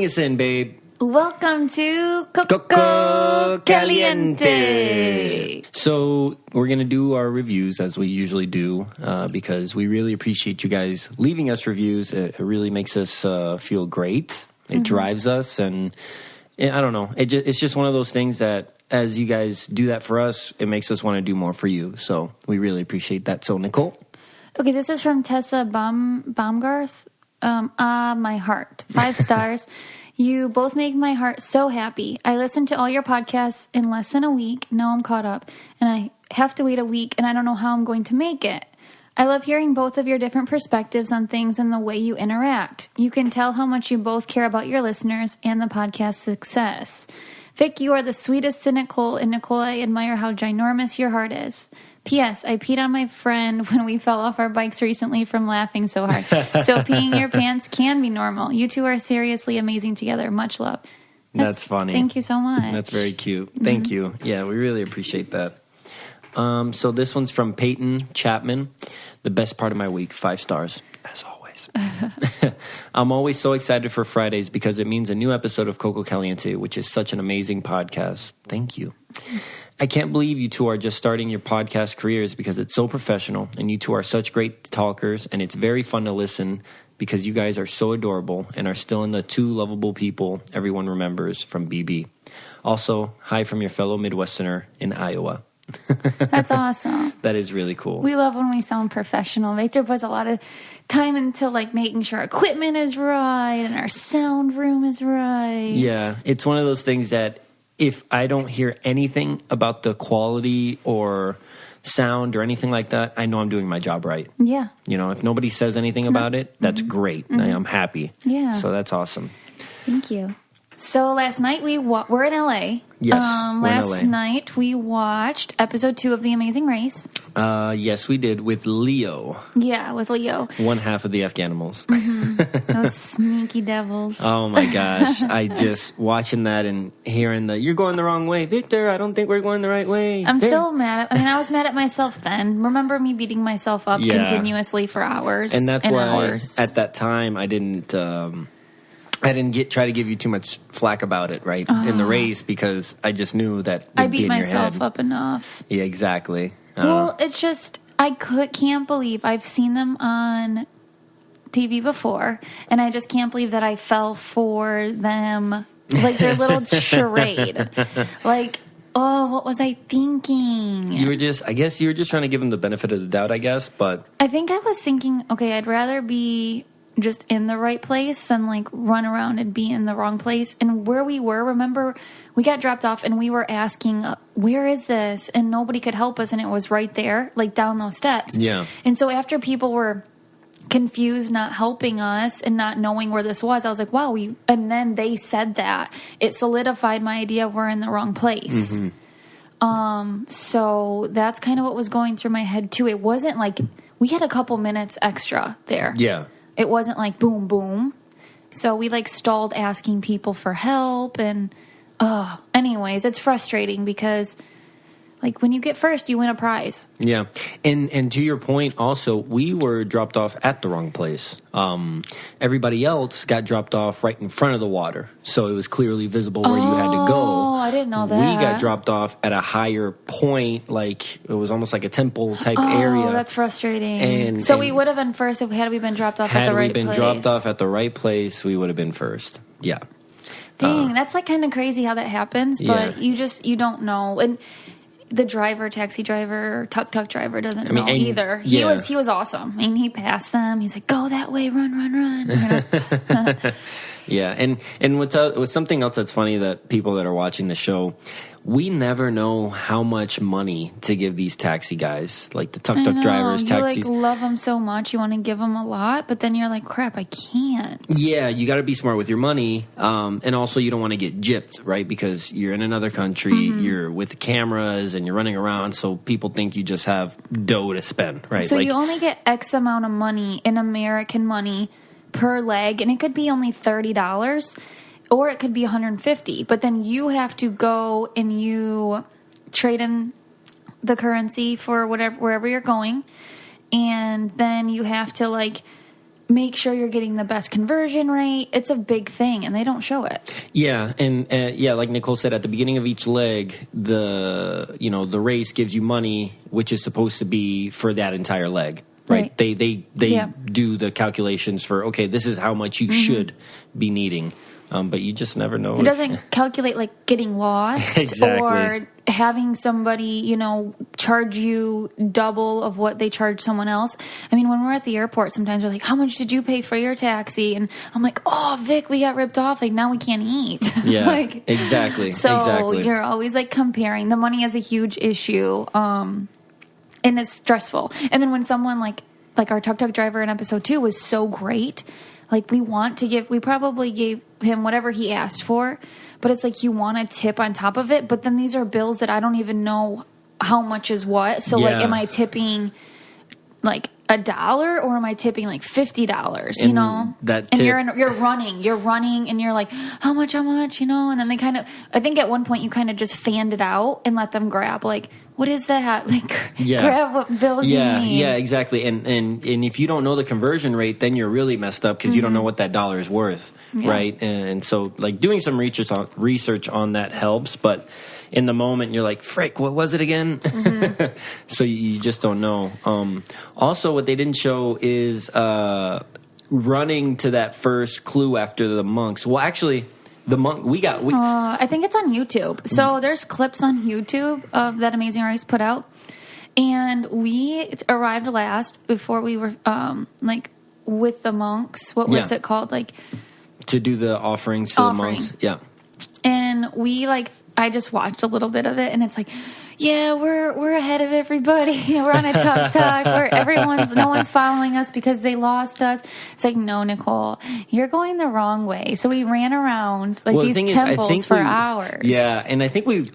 Listen, babe. Welcome to Coco Caliente. So we're going to do our reviews as we usually do because we really appreciate you guys leaving us reviews. It really makes us feel great. It drives us, and I don't know. It's just one of those things that as you guys do that for us, it makes us want to do more for you. So we really appreciate that. So, Nicole? Okay, this is from Tessa Baumgarth. My heart. 5 stars. You both make my heart so happy. I listened to all your podcasts in less than a week. Now I'm caught up, and I have to wait a week, and I don't know how I'm going to make it. I love hearing both of your different perspectives on things and the way you interact. You can tell how much you both care about your listeners and the podcast success. Vic, you are the sweetest to Nicole, and Nicole, I admire how ginormous your heart is. P.S. I peed on my friend when we fell off our bikes recently from laughing so hard. So peeing your pants can be normal. You two are seriously amazing together. Much love. That's funny. Thank you so much. That's very cute. Thank you. Yeah, we really appreciate that. So this one's from Peyton Chapman. The best part of my week, 5 stars, as always. I'm always so excited for Fridays because it means a new episode of Coco Caliente, which is such an amazing podcast. Thank you. I can't believe you two are just starting your podcast careers because it's so professional, and you two are such great talkers, and it's very fun to listen because you guys are so adorable and are still in the 2 lovable people everyone remembers from BB. Also, hi from your fellow Midwesterner in Iowa. That's awesome. That is really cool. We love when we sound professional. Victor puts a lot of time into like making sure our equipment is right and our sound room is right. Yeah, it's one of those things that if I don't hear anything about the quality or sound or anything like that, I know I'm doing my job right. Yeah. You know, if nobody says anything about it, that's great. I'm happy. Yeah. So that's awesome. Thank you. So last night we're in LA. Yes, last night we watched episode 2 of The Amazing Race. Yes, we did with Leo. Yeah, with Leo. One half of the Afghanimals. Those sneaky devils. Oh my gosh. I just watching that and hearing you're going the wrong way. Victor, I don't think we're going the right way. I'm so mad. I was mad at myself then. Remember me beating myself up continuously for hours. And that's why hours. At that time I didn't try to give you too much flack about it, right, in the race, because I just knew that I beat in myself your head. up enough. Yeah, exactly. Well, it's just can't believe I've seen them on TV before, and I just can't believe that I fell for them, like their little charade. Like, oh, what was I thinking? I guess you were just trying to give them the benefit of the doubt, I guess, but I think I was thinking, okay, I'd rather be just in the right place than like run around and be in the wrong place. And where we were, remember, we got dropped off and we were asking, where is this? And nobody could help us, and it was right there, like down those steps. Yeah. And so after people were confused, not helping us and not knowing where this was, I was like, wow, and then they said that. It solidified my idea we're in the wrong place. So that's kind of what was going through my head too. It wasn't like we had a couple minutes extra there. yeah. It wasn't like boom, boom. So we like stalled asking people for help. And anyways, it's frustrating because like when you get first, you win a prize. Yeah. And to your point also, we were dropped off at the wrong place. Everybody else got dropped off right in front of the water. So it was clearly visible where you had to go. Oh, I didn't know that. We got dropped off at a higher point, like it was almost like a temple type area. Oh, that's frustrating. So we would have been first if we been dropped off at the right place. Had we been dropped off at the right place, we would have been first. Yeah. Dang, that's like kind of crazy how that happens, but you don't know. And the taxi driver, tuk-tuk driver doesn't know either. He was awesome. I mean, he passed them. He's like, go that way, run. You know? Yeah, and what's something else that's funny that people that are watching the show, we never know how much money to give these taxi guys, like the tuk-tuk drivers, taxis. You love them so much, you want to give them a lot, but then you're like, crap, I can't. Yeah, you got to be smart with your money, and also you don't want to get gypped, right? Because you're in another country, you're with the cameras, and you're running around, so people think you just have dough to spend, right? So you only get X amount of money in American money per leg, and it could be only $30 or it could be $150, but then you have to go and you trade in the currency for wherever you're going, and then you have to like make sure you're getting the best conversion rate. It's a big thing, and they don't show it. Yeah, and like Nicole said, at the beginning of each leg, the race gives you money, which is supposed to be for that entire leg. Right? They do the calculations for, okay, this is how much you should be needing. But you just never know. It doesn't calculate like getting lost exactly. or having somebody, charge you double of what they charge someone else. I mean, when we're at the airport, sometimes we're like, how much did you pay for your taxi? And I'm like, oh, Vic, we got ripped off. Like, now we can't eat. Yeah, exactly. So exactly. You're always like comparing. The money is a huge issue. And it's stressful. And then when someone like our tuk-tuk driver in episode 2 was so great, like we probably gave him whatever he asked for, but it's like you want a tip on top of it, but then these are bills that I don't even know how much is what. So like, am I tipping like $1 or am I tipping like $50? You know, that and tip, you're running, and you're like, how much? And then they I think at one point you kind of just fanned it out and let them grab like, what is that? Like, grab what bills you need. Yeah, exactly. And if you don't know the conversion rate, then you're really messed up because you don't know what that dollar is worth, right? And so, like, doing some research on that helps, but in the moment, you're like, frick, what was it again? So you just don't know. Also, what they didn't show is running to that first clue after the monks. Well, actually... I think it's on YouTube. So there's clips on YouTube of that Amazing Race put out. And we arrived last before we were, with the monks. What was it called? Like, to do the offerings to the monks. Yeah. And I just watched a little bit of it, and it's like, yeah, we're ahead of everybody. We're on a tuk-tuk. No one's following us because they lost us. It's like, no, Nicole, you're going the wrong way. So we ran around these temples for hours. Yeah, and I think we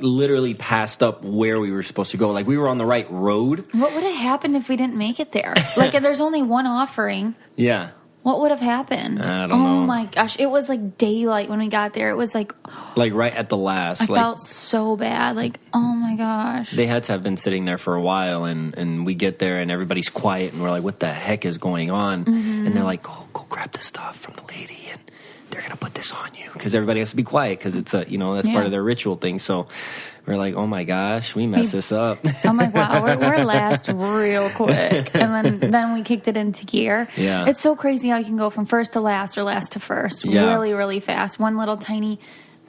literally passed up where we were supposed to go. Like, we were on the right road. What would have happened if we didn't make it there? Like, there's only one offering. Yeah. What would have happened? I don't know. Oh my gosh. It was like daylight when we got there. It was like right at the last. I felt so bad. Like, oh my gosh. They had to have been sitting there for a while, and we get there and everybody's quiet and we're like, what the heck is going on? And they're like, go grab the stuff from the lady and they're going to put this on you. Because everybody has to be quiet because it's that's part of their ritual thing. So we're like, oh my gosh, we messed this up. I'm like, wow, we're last real quick. And then we kicked it into gear. Yeah. It's so crazy how you can go from first to last or last to first really, really fast. One little tiny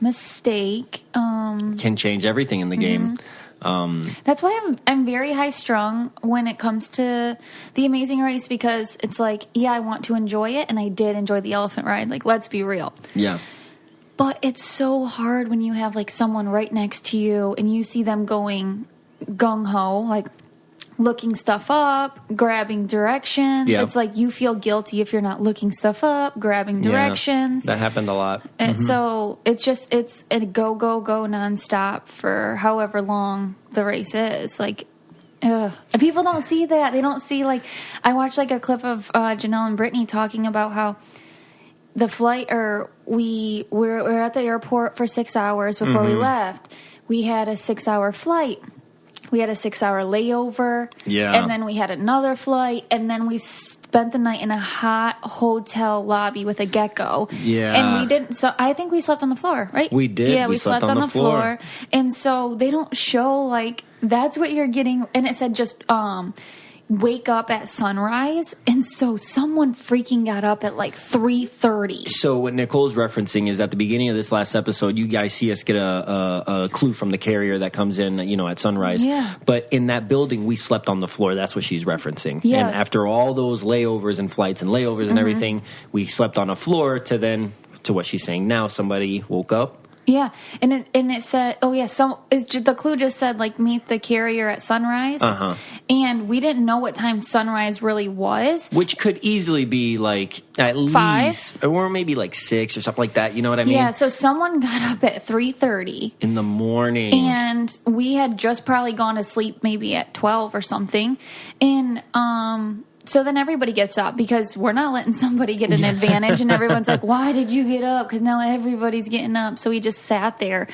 mistake can change everything in the game. That's why I'm very high strung when it comes to the Amazing Race, because it's like, I want to enjoy it, and I did enjoy the elephant ride. Like, let's be real. Yeah. But it's so hard when you have, like, someone right next to you and you see them going gung-ho, like, looking stuff up, grabbing directions. Yeah. It's like you feel guilty if you're not looking stuff up, grabbing directions. That happened a lot. And so it's a go, go, go nonstop for however long the race is. Like, and people don't see that. They don't see, like, I watched, like, a clip of Janelle and Brittany talking about how the flight, or we were at the airport for 6 hours before we left. We had a 6-hour flight. We had a 6-hour layover. Yeah. And then we had another flight. And then we spent the night in a hot hotel lobby with a gecko. Yeah. And we didn't. So I think we slept on the floor, right? We did. Yeah, we slept on the floor. And so they don't show, like, that's what you're getting. And it said just wake up at sunrise, and so someone freaking got up at like 3:30. So what Nicole's referencing is at the beginning of this last episode, you guys see us get a clue from the carrier that comes in, at sunrise. Yeah. But in that building, we slept on the floor. That's what she's referencing. Yeah. And after all those layovers and flights and layovers and everything, we slept on a floor to what she's saying now. Somebody woke up. Yeah, and it said, the clue just said, like, meet the carrier at sunrise, and we didn't know what time sunrise really was, which could easily be like at 5? least, or maybe like 6 or something like that. You know what I mean? Yeah. So someone got up at 3:30 in the morning, and we had just probably gone to sleep maybe at 12 or something, and so then everybody gets up because we're not letting somebody get an advantage. And everyone's like, why did you get up? Because now everybody's getting up. So we just sat there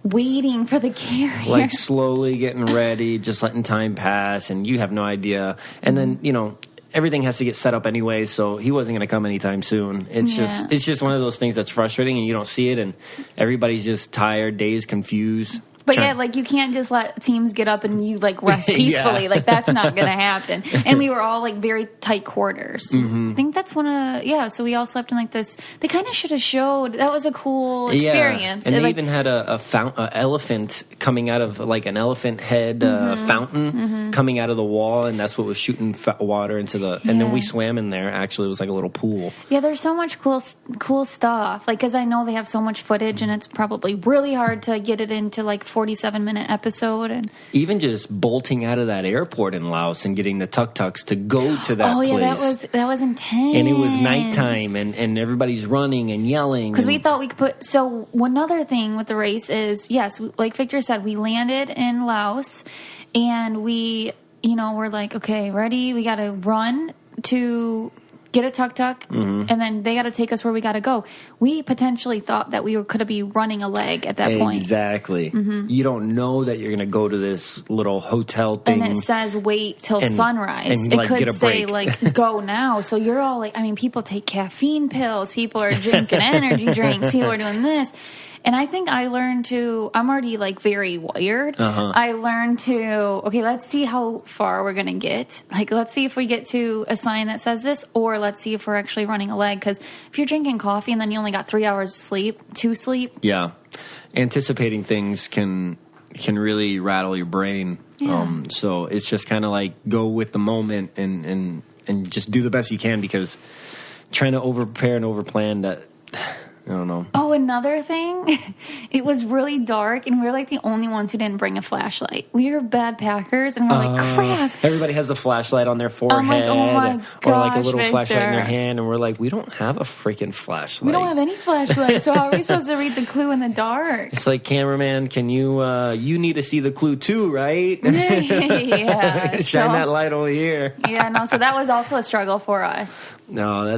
waiting for the carrier. Like slowly getting ready, just letting time pass. And you have no idea. And then, everything has to get set up anyway, so he wasn't going to come anytime soon. It's just one of those things that's frustrating, and you don't see it, and everybody's just tired, days confused. But yeah, like you can't just let teams get up and you like rest peacefully. Yeah. Like that's not going to happen. And we were all like very tight quarters. I think that's so we all slept in like this. They kind of should have showed. That was a cool experience. And they even had a elephant coming out of like an elephant head fountain coming out of the wall, and that's what was shooting water into the. And then we swam in there. Actually, it was like a little pool. Yeah, there's so much cool stuff. Like, because I know they have so much footage, and it's probably really hard to get it into like 47-minute episode. And even just bolting out of that airport in Laos and getting the tuk-tuks to go to that place. Oh, yeah, that was intense. And it was nighttime, and everybody's running and yelling. Because we thought we could put... So, one other thing with the race is, yes, like Victor said, we landed in Laos, and we, we're like, okay, ready? We got to run to... get a tuk-tuk, and then they got to take us where we got to go. We potentially thought that we could be running a leg at that point. Exactly. You don't know that you're going to go to this little hotel thing. And it says wait till sunrise. And, it like, could get a say, break. like, go now. So you're all like, people take caffeine pills. People are drinking energy drinks. People are doing this. And I think I learned to, I'm already like very wired. I learned to, okay, let's see how far we're going to get. Like, let's see if we get to a sign that says this, or let's see if we're actually running a leg. Because if you're drinking coffee and then you only got 3 hours to sleep. Yeah. Anticipating things can really rattle your brain. Yeah. So it's just kind of like go with the moment and just do the best you can, because trying to over-prepare and over-plan that... I don't know. Oh, another thing. It was really dark, and we were like the only ones who didn't bring a flashlight. We were bad packers, and we're like, crap. Everybody has a flashlight on their forehead. I'm like, oh my gosh, or like a little Victor. flashlight in their hand, and we're like, we don't have a freaking flashlight. We don't have any flashlight, so how are we supposed to read the clue in the dark? It's like, cameraman, can you, you need to see the clue too, right? Yeah. Shine that light over here. Yeah, no, so that was also a struggle for us. No,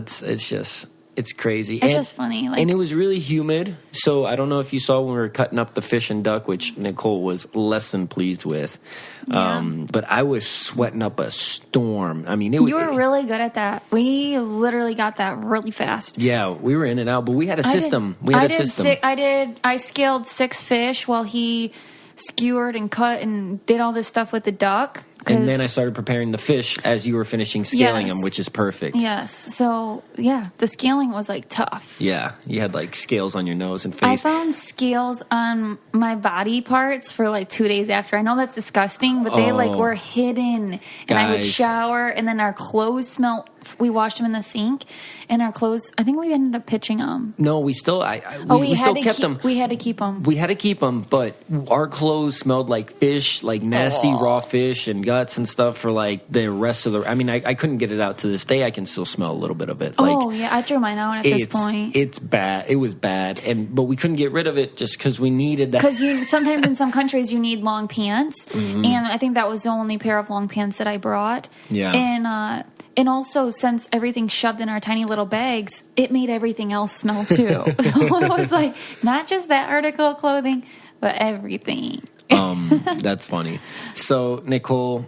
it's crazy. It's just funny. And it was really humid. So I don't know if you saw when we were cutting up the fish and duck, which Nicole was less than pleased with. Yeah. But I was sweating up a storm. I mean, you were really good at that. We literally got that really fast. Yeah, we were in and out, but we had a system. I scaled 6 fish while he skewered and cut and did all this stuff with the duck. And then I started preparing the fish as you were finishing scaling them, which is perfect. Yes. So, yeah, the scaling was, like, tough. Yeah. You had, like, scales on your nose and face. I found scales on my body parts for, like, 2 days after. I know that's disgusting, but they, like, were hidden. And I would shower, and then our clothes smelled. We washed them in the sink, and our clothes, I think we ended up pitching them. No, we still, we still kept them. We had to keep them. We had to keep them, but our clothes smelled like fish, like nasty raw fish and guts and stuff for like the rest of the, I mean, I couldn't get it out to this day. I can still smell a little bit of it. Yeah, I threw mine out at this point. It's bad. It was bad. But we couldn't get rid of it just because we needed that. Because sometimes in some countries you need long pants, and I think that was the only pair of long pants that I brought. Yeah. And also, since everything's shoved in our tiny little bags, it made everything else smell too. So it was like, not just that article of clothing, but everything. That's funny. So, Nicole...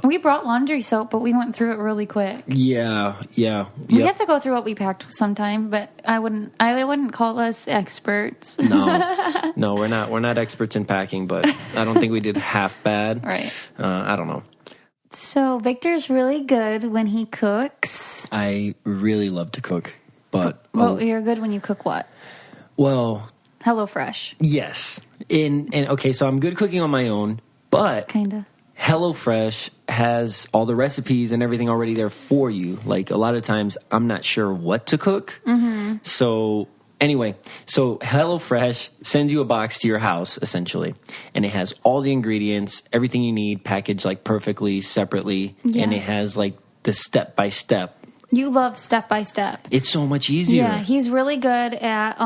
we brought laundry soap, but we went through it really quick. Yeah. We have to go through what we packed sometime, but I wouldn't call us experts. No, we're not. We're not experts in packing, but I don't think we did half bad. Right. I don't know. So Victor's really good when he cooks. I really love to cook, but... Well, you're good when you cook what? Well... HelloFresh. Yes. And okay, so I'm good cooking on my own, but... Kinda. HelloFresh has all the recipes and everything already there for you. Like, a lot of times, I'm not sure what to cook. So... Anyway, so HelloFresh sends you a box to your house, essentially, and it has all the ingredients, everything you need, packaged, like, perfectly, separately, and it has, like, the step-by-step. You love step-by-step. It's so much easier. Yeah, he's really good at,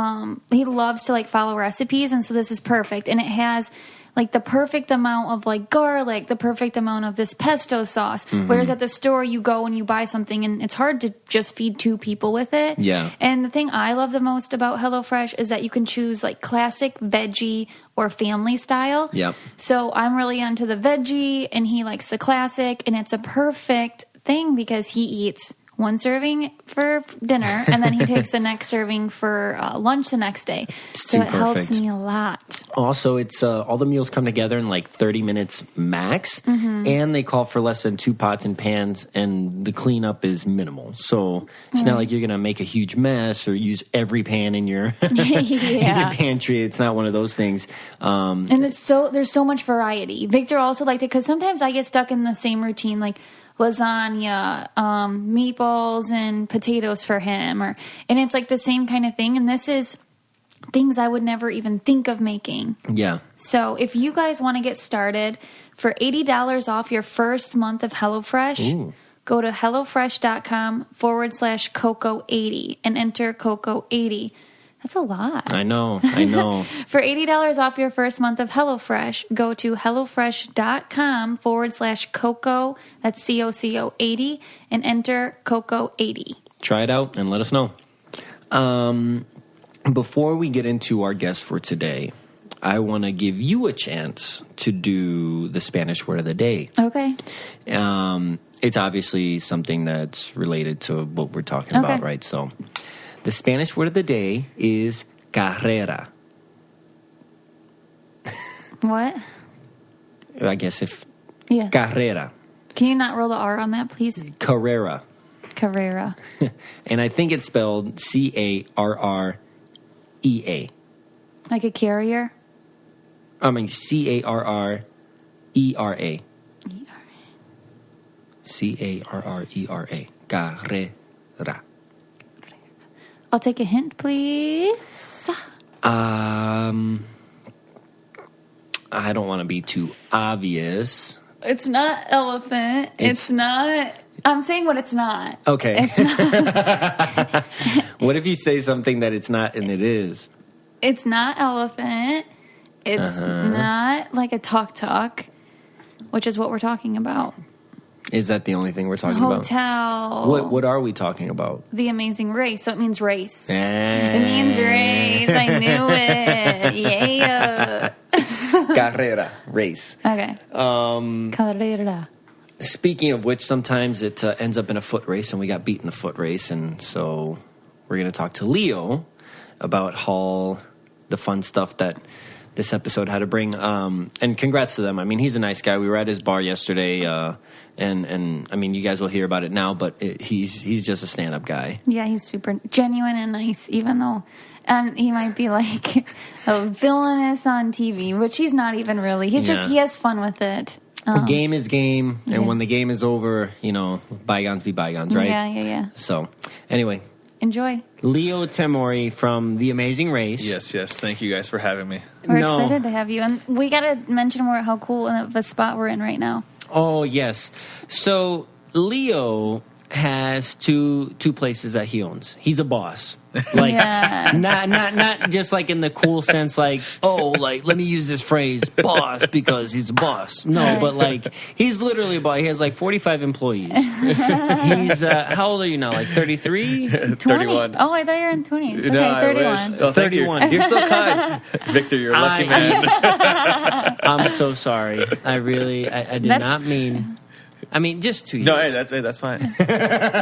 he loves to, like, follow recipes, and so this is perfect, and it has... like the perfect amount of like garlic, the perfect amount of this pesto sauce. Whereas at the store you go and you buy something and it's hard to just feed 2 people with it. Yeah. And the thing I love the most about HelloFresh is that you can choose like classic, veggie, or family style. Yep. So I'm really into the veggie and he likes the classic, and it's a perfect thing because he eats one serving for dinner and then he takes the next serving for lunch the next day. So it helps me a lot. Also, it's all the meals come together in like 30 minutes max, and they call for less than 2 pots and pans, and the cleanup is minimal. So it's not like you're going to make a huge mess or use every pan in your in your pantry. It's not one of those things. And there's so much variety. Victor also liked it because sometimes I get stuck in the same routine, like lasagna, meatballs and potatoes for him, and it's like the same kind of thing. And this is things I would never even think of making. Yeah. So if you guys want to get started for $80 off your first month of HelloFresh, go to HelloFresh.com/Coco80 and enter Coco80. That's a lot. I know. For $80 off your first month of HelloFresh, go to HelloFresh.com/Coco, that's COCO80, and enter Coco80. Try it out and let us know. Before we get into our guest for today, I want to give you a chance to do the Spanish word of the day. Okay. It's obviously something that's related to what we're talking about, right? So the Spanish word of the day is carrera. What? I guess carrera. Can you not roll the R on that, please? Carrera. And I think it's spelled Carrrea. Like a carrier? I mean Carrera. Carrera. Carrera. I'll take a hint, please. I don't want to be too obvious. It's not elephant. It's not. I'm saying what it's not. Okay. It's not. What if you say something that it's not and it is? It's not elephant. It's not like a talk, which is what we're talking about. Is that the only thing we're talking about? Hotel. What are we talking about? The Amazing Race. So it means race. It means race. I knew it. Yeah. Carrera. Race. Okay. Carrera. Speaking of which, sometimes it ends up in a foot race, and we got beat in the foot race, and so we're going to talk to Leo about all the fun stuff that this episode had to bring. And congrats to them. I mean, he's a nice guy. We were at his bar yesterday, and I mean, you guys will hear about it now, but he's just a stand-up guy. Yeah, he's super genuine and nice, even though he might be like a villainous on TV, which he's not even really. He's just, he has fun with it. Game is game, and when the game is over, bygones be bygones, right? Yeah. So, anyway. Enjoy. Leo Temory from The Amazing Race. Yes. Thank you guys for having me. We're excited to have you. And we got to mention more how cool of a spot we're in right now. Oh, yes. So, Leo has two places that he owns. He's a boss. Like, not just like in the cool sense, like, like, let me use this phrase, boss, because he's a boss. No, but like, he's literally a boss. He has like 45 employees. He's, how old are you now? Like 33? 31. Oh, I thought you were in 20s. Okay, no, 31. Oh, 31. You're so kind. Victor, you're a lucky man. I'm so sorry. I did not mean... I mean, just 2 years. No, hey, that's fine.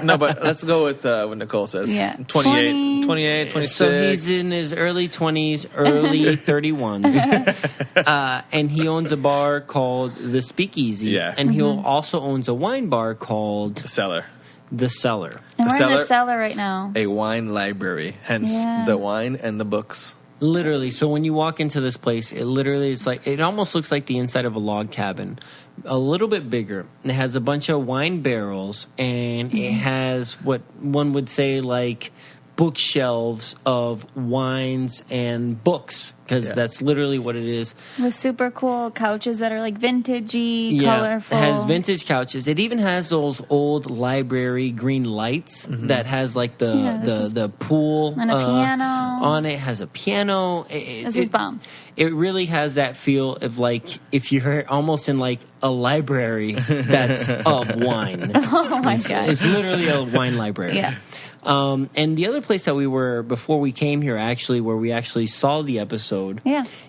No, but let's go with what Nicole says. Yeah. 28, 26. So he's in his early 20s, early 31s. And he owns a bar called The Speakeasy. Yeah. And he also owns a wine bar called... The Cellar. The Cellar. And we're in the cellar right now. A wine library, hence the wine and the books. Literally. So when you walk into this place, it literally is like... It almost looks like the inside of a log cabin. A little bit bigger. It has a bunch of wine barrels, and it has what one would say like bookshelves of wines and books, because that's literally what it is. With super cool couches that are like vintagey, colorful. It has vintage couches. It even has those old library green lights that has like the pool and a piano on it. Has a piano. This is bomb. It really has that feel of like if you're almost in like a library that's of wine. Oh my god! It's literally a wine library. Yeah. And the other place that we were before we came here, actually, where we actually saw the episode,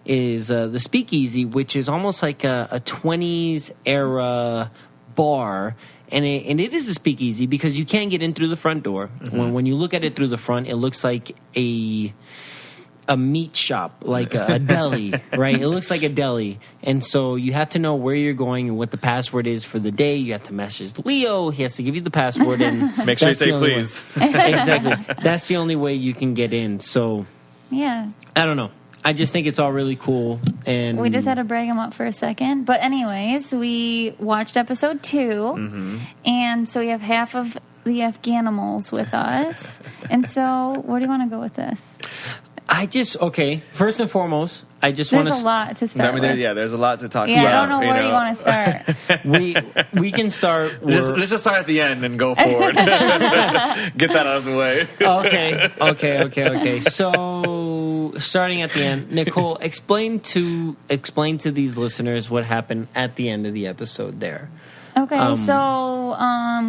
is the Speakeasy, which is almost like a 20s era bar, and it is a speakeasy because you can't get in through the front door. When you look at it through the front, it looks like a meat shop, like a deli, right? It looks like a deli. And so you have to know where you're going and what the password is for the day. You have to message Leo. He has to give you the password. And Make sure you say please. Exactly. That's the only way you can get in. So, Yeah. I don't know. I just think it's all really cool. And We just had to brag him up for a second. But anyways, we watched episode 2. And so we have half of the Afghanimals with us. And so where do you want to go with this? First and foremost, I just want to... There's a lot to start with. There's a lot to talk Yeah, about. I don't know where you want to start. we can start... Let's just start at the end and go forward. Get that out of the way. Okay. So, starting at the end, Nicole, explain to these listeners what happened at the end of the episode there. Okay, so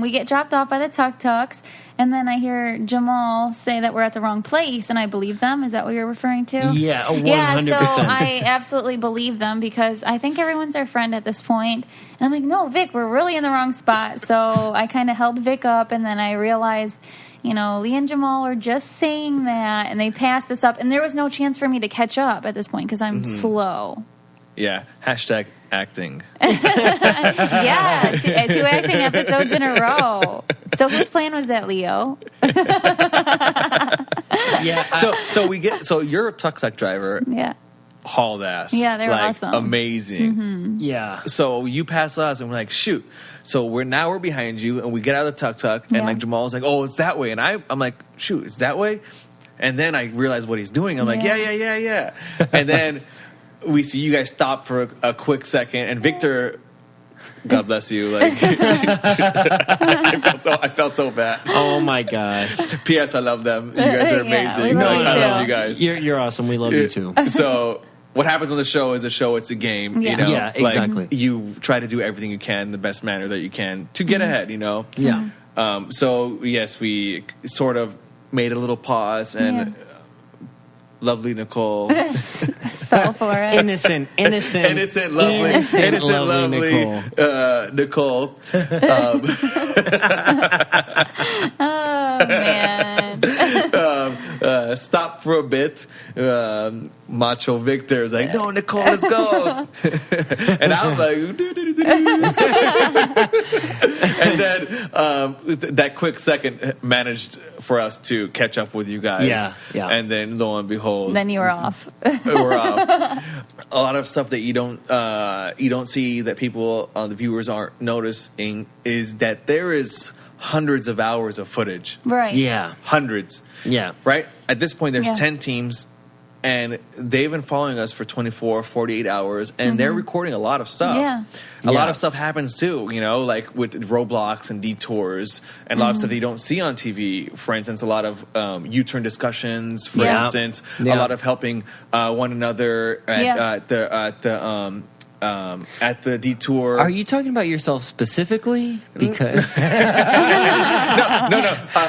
we get dropped off by the tuk-tuks, and then I hear Jamal say that we're at the wrong place, and I believe them. Is that what you're referring to? Yeah, 100%. Yeah, so I absolutely believe them because I think everyone's our friend at this point. And I'm like, no, Vic, we're really in the wrong spot. So I kind of held Vic up, and then I realized, Lee and Jamal were just saying that, and they passed us up, and there was no chance for me to catch up at this point because I'm slow. Yeah. #acting. Yeah, two acting episodes in a row. So whose plan was that, Leo? Yeah. So you're a tuk-tuk driver. Yeah. Hauled ass. Yeah, they were awesome. Amazing. Yeah. So you pass us, and we're like, shoot. So we're behind you, and we get out of the tuk-tuk, and like Jamal's like, oh, it's that way. And I'm like, shoot, it's that way? And then I realize what he's doing. I'm like, yeah. And then we see you guys stop for a quick second, and Victor, God bless you, like I felt so bad. Oh my gosh. P.S. I love them. You guys are amazing. we love you I too. love you guys. You're awesome. We love you too. So what happens on the show is it's a game. Yeah. Yeah, exactly. Like, you try to do everything you can in the best manner that you can to get ahead. Yeah. So yes, we sort of made a little pause, and lovely Nicole. Fell for it. Innocent, lovely Nicole. Oh, man. Stop for a bit. Macho Victor is like, no, Nicole, let's go. And I'm like, and then that quick second managed for us to catch up with you guys. Yeah. And then lo and behold, Then you were off. we're off. A lot of stuff that you don't see, that people, the viewers aren't noticing, is that there is hundreds of hours of footage. Right. Yeah. Hundreds. Yeah. Right? At this point, there's Yeah. 10 teams, and they've been following us for 24, 48 hours, and they're recording a lot of stuff. Yeah. A lot of stuff happens too, like with roadblocks and detours, and a lot of stuff that you don't see on TV. For instance, a lot of U-turn discussions, for instance, a lot of helping one another at the detour. Are you talking about yourself specifically? Because No.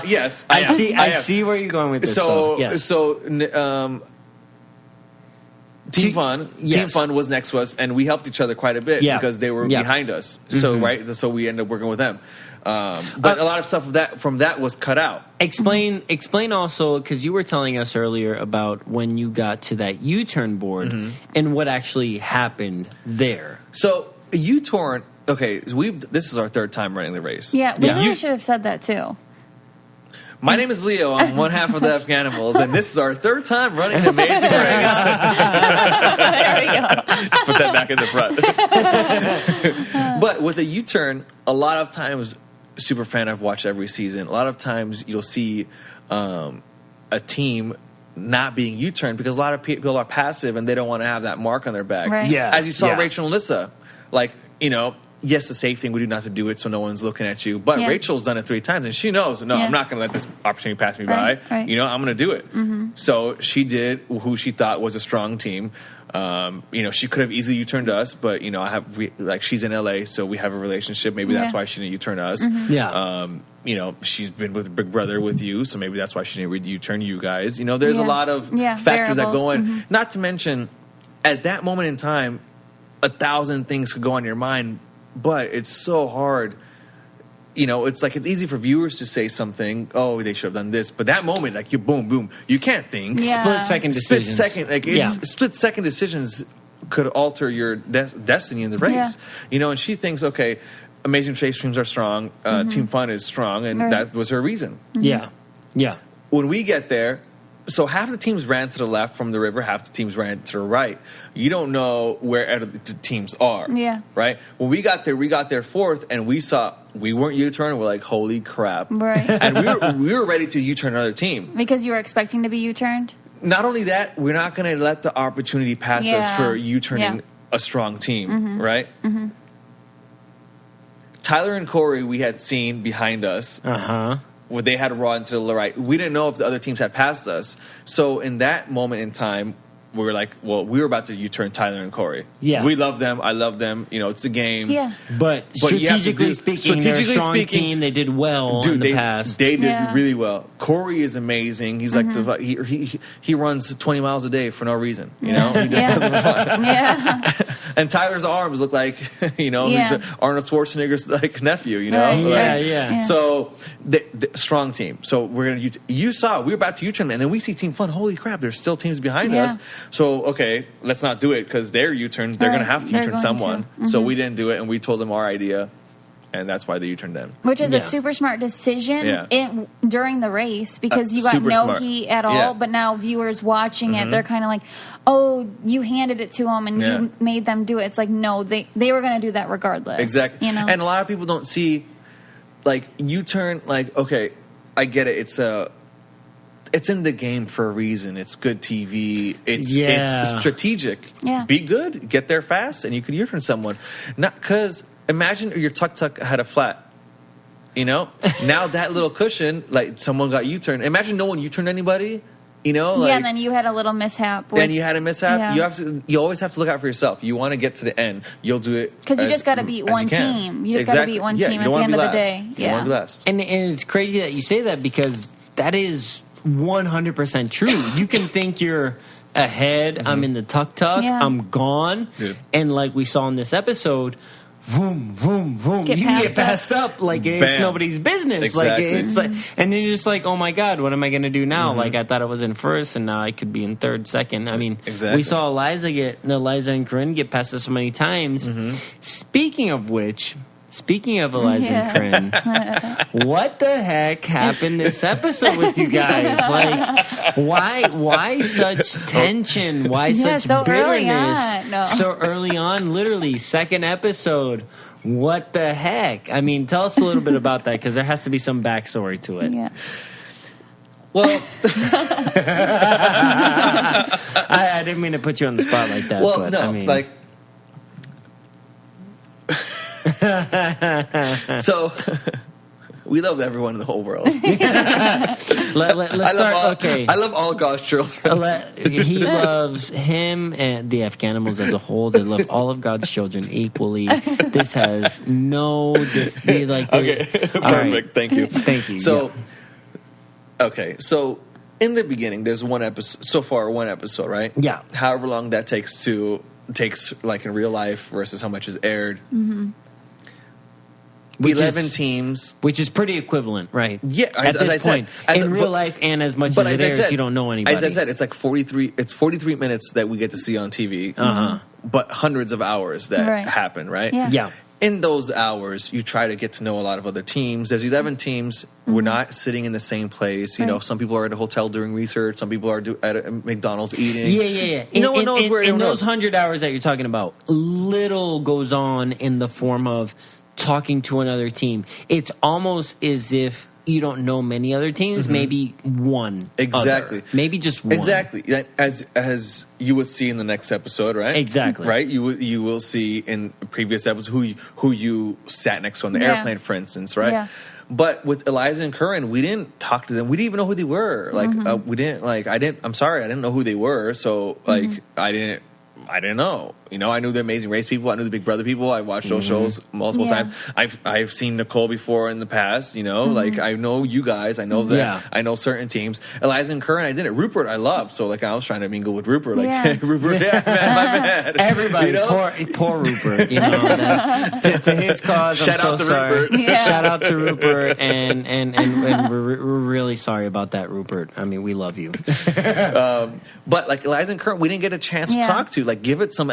Yes, I see where you're going with this. Team Fun was next to us, and we helped each other quite a bit because they were behind us. So so we ended up working with them. But a lot of stuff from that was cut out. Explain also, because you were telling us earlier about when you got to that U-turn board and what actually happened there. So a U-turn. Okay, this is our third time running the race. Yeah, we really should have said that too. My name is Leo. I'm one half of the Afghanimals, and this is our third time running the amazing race. There we go. Just put that back in the front. But with a U-turn, a lot of times, Superfan, I've watched every season, a lot of times you'll see a team not being U-turned because a lot of people are passive and they don't want to have that mark on their back. Right. Yeah. As you saw Rachel and Alyssa, yes, the safe thing, we do not have to do it so no one's looking at you. But Rachel's done it 3 times, and she knows, I'm not going to let this opportunity pass me by. Right. I'm going to do it. So she did who she thought was a strong team. She could have easily U-turned us, but, she's in LA, so we have a relationship. Maybe that's why she didn't U-turn us. Yeah. She's been with Big Brother with you, so maybe that's why she didn't U-turn you guys. There's a lot of factors that go in. Not to mention, at that moment in time, 1,000 things could go on your mind but it's so hard. You know, it's like it's easy for viewers to say something. Oh, they should have done this, but that moment, like you boom, boom, you can't think. Yeah. Split-second decisions. Split-second decisions could alter your destiny in the race. Yeah. You know, and she thinks, okay, Amazing Race Teams are strong, Team Fun is strong, and that was her reason. Yeah. When we get there, so half the teams ran to the left from the river, half the teams ran to the right. You don't know where the teams are. Yeah. Right? When we got there fourth, and we weren't U-turn. We're like, holy crap! Right. And we were ready to U-turn another team Because you were expecting to be U-turned. Not only that, we're not going to let the opportunity pass us for U-turning a strong team, right? Mm-hmm. Tyler and Corey, we had seen behind us. Where they had run to the right. We didn't know if the other teams had passed us. So in that moment in time, we were like, well, we were about to U-turn Tyler and Corey. Yeah. We love them. I love them. You know, it's a game. Yeah. But strategically speaking, they're a strong team. They did well in the past. They did really well. Corey is amazing. He's like he runs 20 miles a day for no reason. You know, he just doesn't fun. Yeah. And Tyler's arms look like he's Arnold Schwarzenegger's like nephew. You know, Right. Yeah. So the strong team. So we're gonna. You saw we were about to U-turn, and then we see Team Fun. Holy crap! There's still teams behind us. So, okay, let's not do it because they're U-turn. They're going to have to U-turn someone. So we didn't do it, and we told them our idea, and that's why they U-turned them. Which is a super smart decision during the race because you got super no smart. heat at all, but now viewers watching it, they're kind of like, oh, you handed it to them and you made them do it. It's like, no, they were going to do that regardless. Exactly. You know? And a lot of people don't see, like, U-turn, like, okay, I get it. It's in the game for a reason. It's good TV. It's strategic. Yeah. Be good. Get there fast, and you could U-turn someone. Not because imagine your tuk-tuk had a flat. You know, now that little cushion, like someone got U-turned. Imagine no one U-turned anybody. You know, like, and then you had a little mishap. Then you had a mishap. Yeah. You always have to look out for yourself. You want to get to the end. You'll do it because you just got to beat one team. You just got to beat one team at the end of the day. You don't want to be last. And it's crazy that you say that because that is 100% true. You can think you're ahead. I'm in the tuk-tuk. I'm gone. Yeah. And like we saw in this episode, vroom, vroom, vroom. You can get passed up like it's nobody's business. Exactly. Like it's like, and then you're just like, oh my god, what am I going to do now? Like I thought I was in first, and now I could be in third, second. I mean, we saw Eliza and Corrine get past us so many times. Speaking of Eliza and Corrine, what the heck happened this episode with you guys? Like, why such tension? Why such bitterness? So early on, literally, second episode. What the heck? I mean, tell us a little bit about that because there has to be some backstory to it. Yeah. Well, I didn't mean to put you on the spot like that. Well, but, no, I mean, like. So we love everyone in the whole world. let's start. Okay, I love all God's children. He loves him and the Afghanimals as a whole. They love all of God's children equally. This has no. Okay, perfect. Right. Thank you. So, yeah. So in the beginning, there's one episode. So far, one episode, right? Yeah. However long that takes like in real life versus how much is aired. 11 teams. Which is pretty equivalent, right? Yeah, at this point. In real life and as much as it airs, you don't know anybody. As I said, it's like 43 minutes that we get to see on TV, but hundreds of hours that happen, right? Yeah. In those hours, you try to get to know a lot of other teams. There's 11 teams. We're not sitting in the same place. You know, some people are at a hotel doing research. Some people are at a McDonald's eating. Yeah. No one knows where. In those 100 hours that you're talking about, little goes on in the form of talking to another team. It's almost as if you don't know many other teams, maybe one. Exactly. Other. Maybe just one. Exactly. As you would see in the next episode, right? Exactly. Right? You will see in previous episodes who you sat next to on the airplane, for instance, right? Yeah. But with Eliza and Corrine, we didn't talk to them. We didn't even know who they were. Like I'm sorry, I didn't know who they were. So like I didn't know. You know, I knew the Amazing Race people. I knew the Big Brother people. I watched those shows multiple times. I've seen Nicole before in the past. You know, like I know you guys. I know that. Yeah. I know certain teams. Eliza and Corrine, I didn't. Rupert, I loved. So like I was trying to mingle with Rupert. Like Rupert, man, my man. Everybody, you know? poor Rupert. You know, to his cause. Shout I'm out so to sorry. Rupert. Yeah. Shout out to Rupert, and we're really sorry about that, Rupert. I mean, we love you. But like Eliza and Kurt, we didn't get a chance to talk to. Like, give it some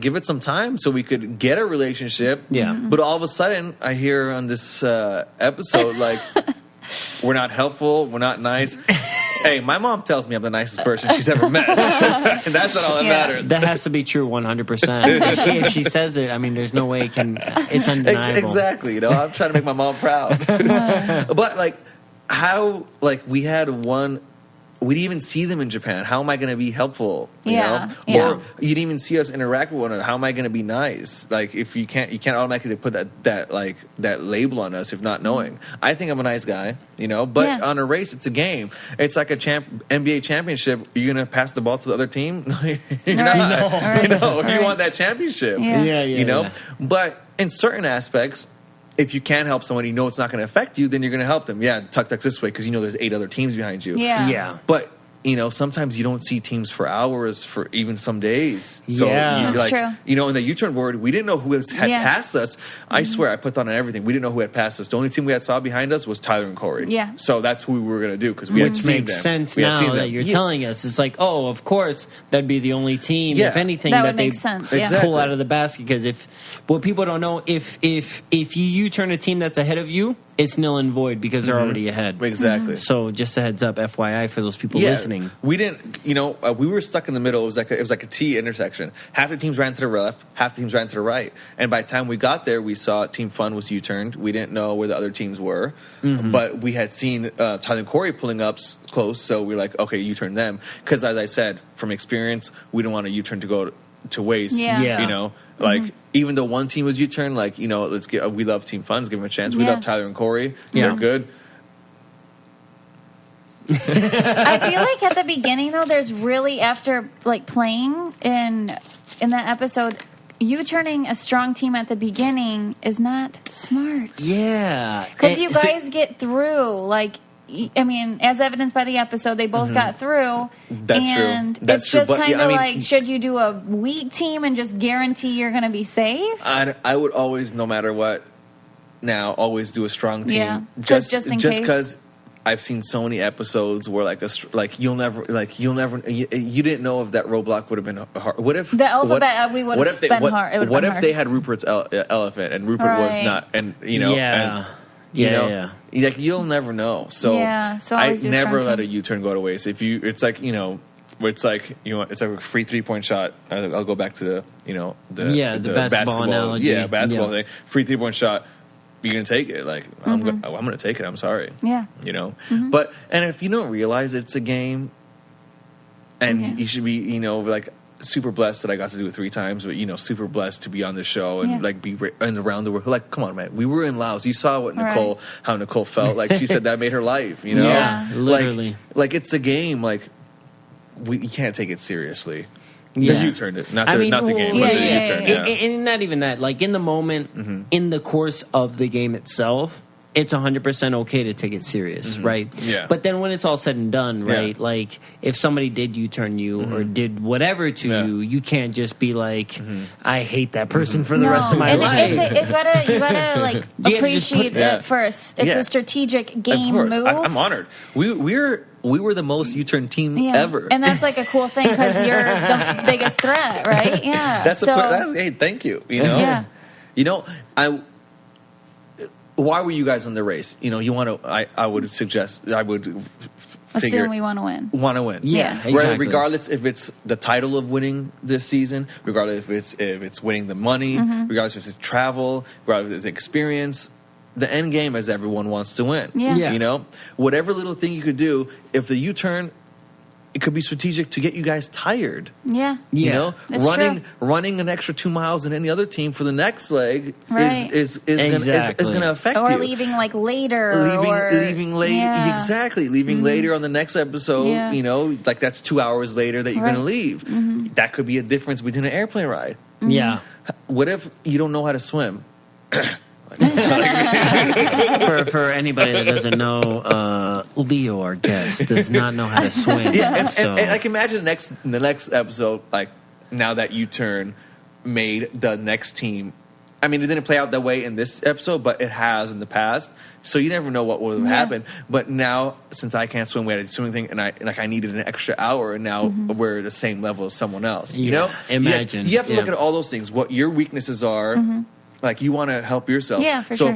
give it some time so we could get a relationship. Yeah. But all of a sudden, I hear on this episode like we're not helpful, we're not nice. Hey, my mom tells me I'm the nicest person she's ever met. And that's not all that matters. That has to be true 100%. If she says it, I mean, there's no way it can. It's undeniable. Exactly. You know, I'm trying to make my mom proud. But like, how like we had one. We didn't even see them in Japan. How am I going to be helpful? You know? Or you didn't even see us interact with one another. How am I going to be nice? Like if you can't automatically put that label on us if not knowing. I think I'm a nice guy, you know. But on a race, it's a game. It's like a NBA championship. You're going to pass the ball to the other team? No, you're not. Right. You know, you want that championship. Yeah. You know, but in certain aspects. If you can help someone, you know it's not going to affect you, then you're going to help them. Yeah, tuck this way because you know there's 8 other teams behind you. Yeah. But, you know, sometimes you don't see teams for hours, for even some days. So That's true. You know, in the U-turn board, we didn't know who had passed us. I swear, I put that on everything. We didn't know who had passed us. The only team we had saw behind us was Tyler and Corey. Yeah. So that's who we were going to do because we had Which seen makes them. sense We had seen now that them. you're telling us. It's like, oh, of course, that'd be the only team, if anything, that that would they make sense. Exactly. pull out of the basket. Because what people don't know, if you U-turn a team that's ahead of you, it's nil and void because they're already ahead. Exactly. So just a heads up, FYI, for those people listening. We didn't, you know, we were stuck in the middle. It was like a T intersection. Half the teams ran to the left, half the teams ran to the right. And by the time we got there, we saw Team Fun was U-turned. We didn't know where the other teams were, but we had seen Tyler and Corey pulling up close, so we're like, okay, U-turn them. Because as I said, from experience, we don't want a U-turn to go to waste. Yeah. You know, like even though one team was U-turn, like, you know, we love Team Fun, let's give them a chance. We love Tyler and Corey. Yeah. They're good. I feel like at the beginning though, there's really after like playing in that episode, you turning a strong team at the beginning is not smart. Yeah. Because you guys get through. Like, I mean, as evidenced by the episode, they both got through. That's true. And That's it's true. just But, kind of I mean, like, should you do a weak team and just guarantee you're going to be safe? I would always, no matter what, now always do a strong team. Yeah, just in case. because I've seen so many episodes where you didn't know if that roadblock would have been hard. What if The alphabet we would have been hard. It would have What been if hard. they had Rupert's elephant and Rupert was Right. not? And you know, Yeah. like you'll never know. So so I always do a never strong let a team. U-turn go to waste. It's like, you know. It's like, you know, it's like a free 3-point shot. I'll go back to the, you know, the basketball analogy. Yeah, basketball Yeah. thing. Free 3-point shot. You're gonna take it. Like I'm gonna take it. I'm sorry. Yeah. You know. But and if you don't realize it's a game, and you should be, you know, like super blessed that I got to do it 3 times, but you know, super blessed to be on the show and like be and around the world. Like, come on, man. We were in Laos. You saw what Nicole, how Nicole felt. Like she said that made her life. You know. Yeah, literally. Like it's a game. Like you can't take it seriously. Yeah. The U-turned it, not the game, but the U-turn. Yeah. And not even that. Like in the moment, in the course of the game itself, it's 100% okay to take it serious, right? Yeah. But then when it's all said and done, right? Like if somebody did U-turn you or did whatever to you, you can't just be like, I hate that person for the rest of my life. You gotta like You gotta just appreciate put- it first. It's a strategic game of course. move. I'm honored. We were the most U-turn team ever, and that's like a cool thing because you're the biggest threat, right? Yeah. Hey, thank you. You know, you know, why were you guys in the race? You know, you want to. I would suggest. I would assume we want to win. Want to win. Yeah, Right, exactly. regardless if it's the title of winning this season, regardless if it's winning the money, regardless if it's travel, regardless if it's experience. The end game is everyone wants to win. Yeah. Yeah. You know, whatever little thing you could do, if the U-turn it could be strategic to get you guys tired. Yeah. You know, That's running an extra 2 miles than any other team for the next leg is Exactly. going to affect you. Or leaving like later. Leaving late. Yeah. Exactly. Leaving later on the next episode. Yeah. You know, like that's 2 hours later that you're going to leave. That could be a difference between an airplane ride. Yeah. What if you don't know how to swim? For anybody that doesn't know, Leo, our guest, does not know how to swim. Yeah, and like imagine the next episode, like now that U-turn made the next team. I mean, it didn't play out that way in this episode, but it has in the past. So you never know what would have happened. But now, since I can't swim, we had a swimming thing, and I needed an extra hour, and now we're at the same level as someone else. You know, imagine you have to look at all those things. What your weaknesses are. Like you want to help yourself. Yeah, for so sure.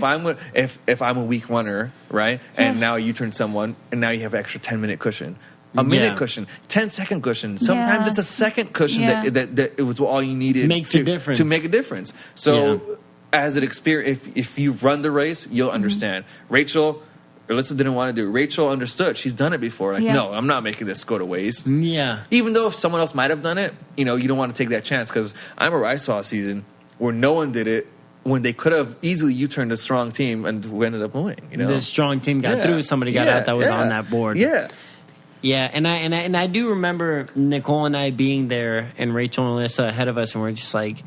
if I'm a weak runner, right, and now you turn someone, and now you have extra 10-minute cushion, a minute cushion, 10-second cushion. Sometimes it's a second cushion that it was all you needed a difference. To make a difference. So as an experience, if you run the race, you'll understand. Rachel. Alyssa didn't want to do it. Rachel understood. She's done it before. Like, no, I'm not making this go to waste. Yeah. Even though if someone else might have done it, you know, you don't want to take that chance. Because I remember I saw a season where no one did it, when they could have easily U-turned a strong team and we ended up winning. You know, the strong team got through. Somebody got out that was on that board. Yeah, yeah, and I do remember Nicole and I being there, and Rachel and Alyssa ahead of us, and we're just like,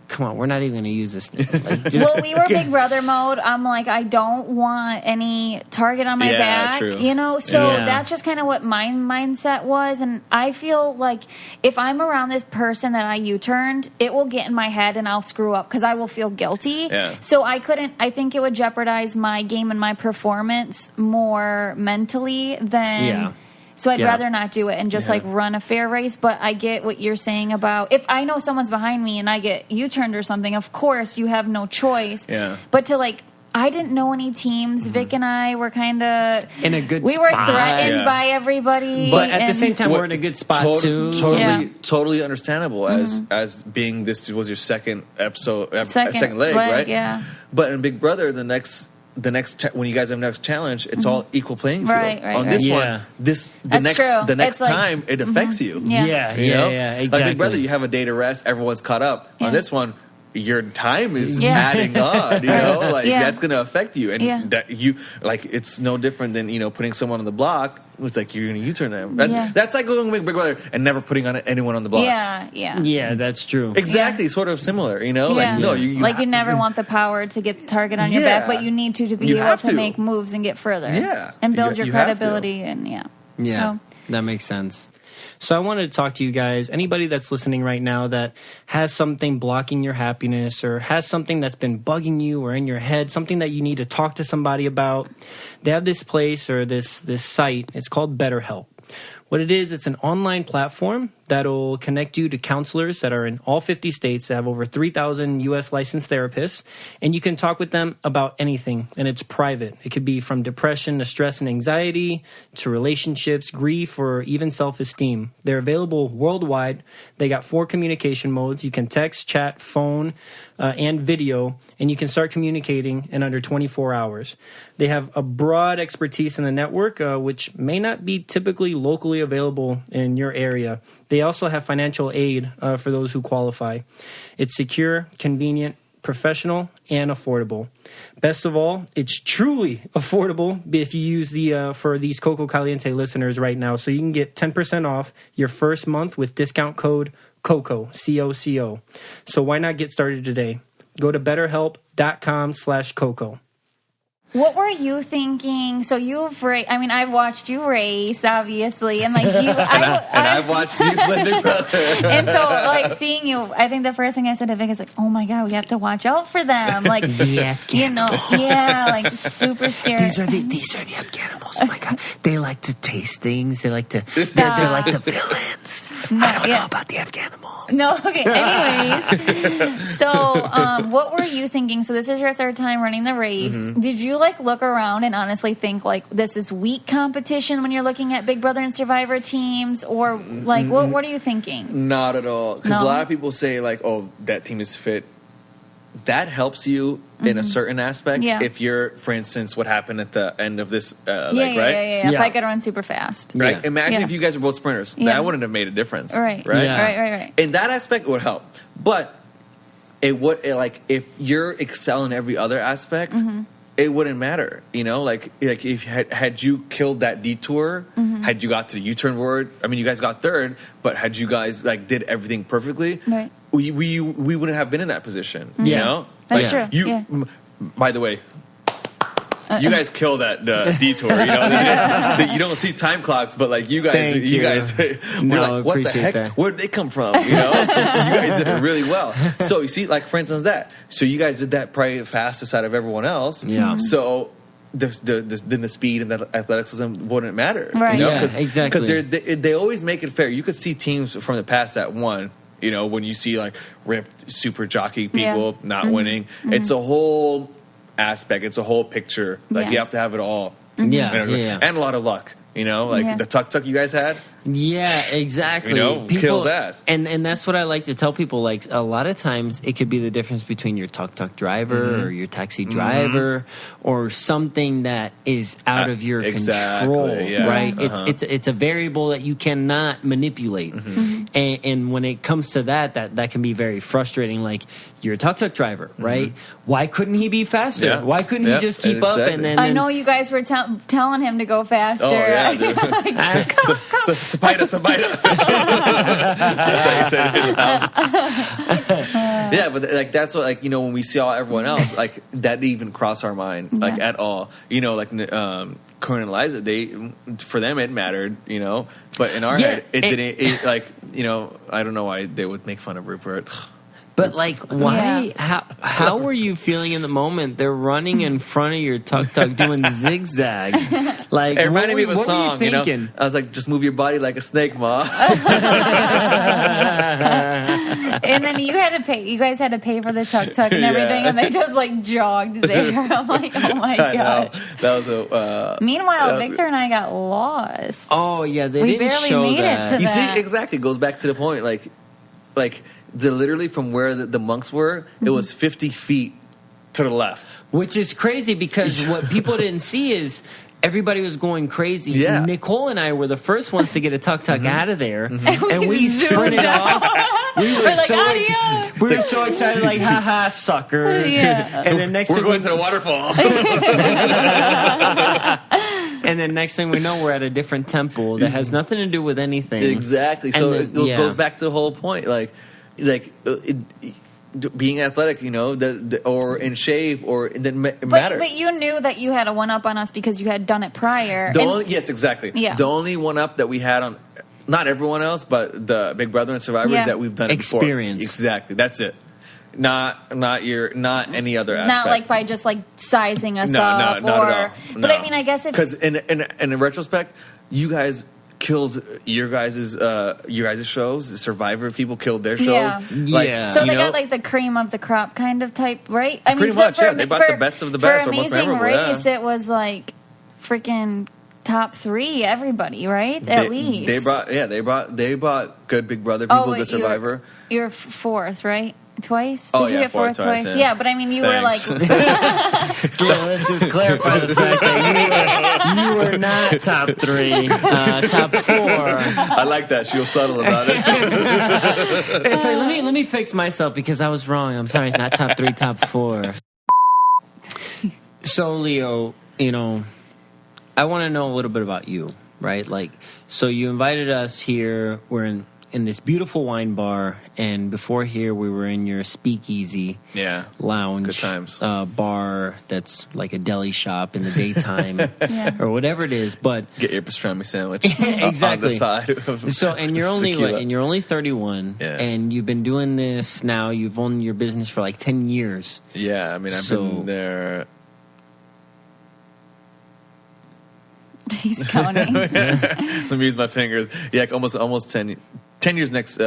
come on, we're not even going to use this thing. Like, well, we were Big Brother mode. I'm like, I don't want any target on my back, true. you know? So that's just kind of what my mindset was. And I feel like if I'm around this person that I U-turned, it will get in my head and I'll screw up because I will feel guilty. Yeah. So I think it would jeopardize my game and my performance more mentally than... Yeah. So I'd rather not do it and just like run a fair race. But I get what you're saying about if I know someone's behind me and I get U-turned or something, of course you have no choice. Yeah. But to like, I didn't know any teams. Vic and I were kind of in a good we spot. were threatened by everybody. But at the same time, we're in a good spot too. Totally understandable as being this was your second episode, second leg, right? Yeah. But in Big Brother, the next when you guys have next challenge, it's all equal playing field. Right, on this one, the next like, time it affects you. Yeah, exactly. Like Big Brother, you have a day to rest, everyone's caught up. On this one, your time is adding on, you know, like that's going to affect you, and that you like it's no different than putting someone on the block. It's like you're going to U-turn them. That's like going Big Brother and never putting on anyone on the block. Yeah, that's true. Exactly, sort of similar, like no, you like you never want the power to get the target on your back, but you need to be able to make moves and get further, and build your credibility, and so. That makes sense. So I wanted to talk to you guys, anybody that's listening right now that has something blocking your happiness or has something that's been bugging you or in your head, something that you need to talk to somebody about. They have this place or this site. It's called BetterHelp. What it is, it's an online platform that'll connect you to counselors that are in all 50 states that have over 3,000 U.S. licensed therapists, and you can talk with them about anything, and it's private. It could be from depression to stress and anxiety to relationships, grief, or even self-esteem. They're available worldwide. They got 4 communication modes. You can text, chat, phone, and video, and you can start communicating in under 24 hours. They have a broad expertise in the network, which may not be typically locally available in your area. They also have financial aid for those who qualify. It's secure, convenient, professional, and affordable. Best of all, it's truly affordable if you use for these Coco Caliente listeners right now. So you can get 10% off your first month with discount code COCO, C-O-C-O. So why not get started today? Go to betterhelp.com/COCO. What were you thinking? So I've watched you race, obviously, and like you, I've watched you play Big Brother. And so, like seeing you, I think the first thing I said to Vic is like, "Oh my god, we have to watch out for them!" Like the Afghanimals. like super scary. These are the Afghanimals. Oh my god, they like to taste things. They like to. They're like the villains. I don't know about the Afghanimals. No, okay. Anyways, so what were you thinking? So this is your third time running the race. Did you like look around and honestly think like this is weak competition when you're looking at Big Brother and Survivor teams, or like what are you thinking? Not at all, because a lot of people say like, oh, that team is fit. that helps you in a certain aspect. Yeah. If you're, for instance, what happened at the end of this, right? If I could run super fast. Right. Yeah. Imagine if you guys were both sprinters. Yeah. That wouldn't have made a difference. Right. Right. Yeah. Right. In that aspect, it would help. But it would, like, if you're excelling every other aspect, it wouldn't matter. You know, like if had you killed that detour, had you got to the U-turn board, I mean, you guys got third, but had you guys like did everything perfectly, Right. we wouldn't have been in that position. Yeah. You know, That's like, true. You, by the way. You guys killed that detour. You know, you don't see time clocks, but like you guys, Thank you. we're like, what the heck? That. Where did they come from? You know, you guys did it really well. So you see, like for instance, that. So you guys did that probably fastest out of everyone else. Yeah. So then the speed and the athleticism wouldn't matter. Right. You know? Yeah, exactly. Because they always make it fair. You could see teams from the past that won. You know, when you see like ripped super jockey people not winning, it's a whole aspect. It's a whole picture. Like you have to have it all. Yeah, and a lot of luck. You know, like the tuk you guys had. Yeah, exactly. You know, killed ass. And that's what I like to tell people. Like a lot of times, it could be the difference between your tuk driver or your taxi driver or something that is out of your control. Yeah. Right? It's a variable that you cannot manipulate. And when it comes to that can be very frustrating. Like you're a tuk driver, right? Why couldn't he be faster? Yeah. Why couldn't he just keep up? And then I know you guys were telling him to go faster. Oh yeah, dude. Sabita. That's how you said it. Yeah, but like that's what, like, you know, when we saw everyone else, like that didn't even cross our mind like at all. You know, like Corrine and Eliza, for them it mattered. You know, but in our head it didn't. It, like, you know, I don't know why they would make fun of Rupert. But like, why? How were you feeling in the moment? They're running in front of your tuk doing zigzags. Like, it reminded me of a what song. Were you thinking? You know? I was like, just move your body like a snake, ma. And then you had to pay. You guys had to pay for the tuk and everything, and they just like jogged there. I'm like, oh my god. That was a. Meanwhile, Victor and I got lost. Oh yeah, they We didn't barely show made that. it to You that. see, exactly. It goes back to the point. Like literally from where the monks were, it was 50 feet to the left. Which is crazy because what people didn't see is everybody was going crazy. Yeah. Nicole and I were the first ones to get a tuk out of there, and we sprinted off. We were like, so adios. we were so excited, like, haha, suckers. Yeah. And then next We're thing going to the waterfall. and then next thing we know, we're at a different temple that has nothing to do with anything. Exactly. So And it then- goes back to the whole point. Being athletic, you know, or in shape, or it didn't matter. But you knew that you had a one up on us because you had done it prior. Yes, exactly. Yeah. The only one up that we had on, not everyone else, but the Big Brother and Survivors that we've done it before. Experience. Exactly. That's it. Not any other aspect. Not like by just like sizing us up, not or. at all. But I mean, I guess if because in retrospect, you guys killed your guys' shows. The Survivor people killed their shows. Yeah. Yeah. So you they know? got like the cream of the crop kind of type, right? I mean, Pretty much, yeah. They brought the best of the best, For or most Amazing memorable, yeah. Race, it was like freaking top 3, everybody, right? At least they brought good Big Brother people, good Survivor. You're fourth, right? Twice? Oh, Did you yeah, get fourth twice, twice? yeah. But I mean, you Thanks. were like, Let's just clarify the fact that you were not top 3, top 4. I like that. She was subtle about it. It's like, let me fix myself because I was wrong. I'm sorry, not top 3, top 4. So, Leo, you know, I want to know a little bit about you, right? Like, so you invited us here. We're in this beautiful wine bar, and before here we were in your speakeasy lounge, Good times. Bar that's like a deli shop in the daytime or whatever it is. But Get your pastrami sandwich exactly on the side. So, and you're only tequila. and you're only 31, and you've been doing this now. You've owned your business for like 10 years. Yeah, I mean, I've been there. he's counting. Let me use my fingers. Yeah, almost 10 years next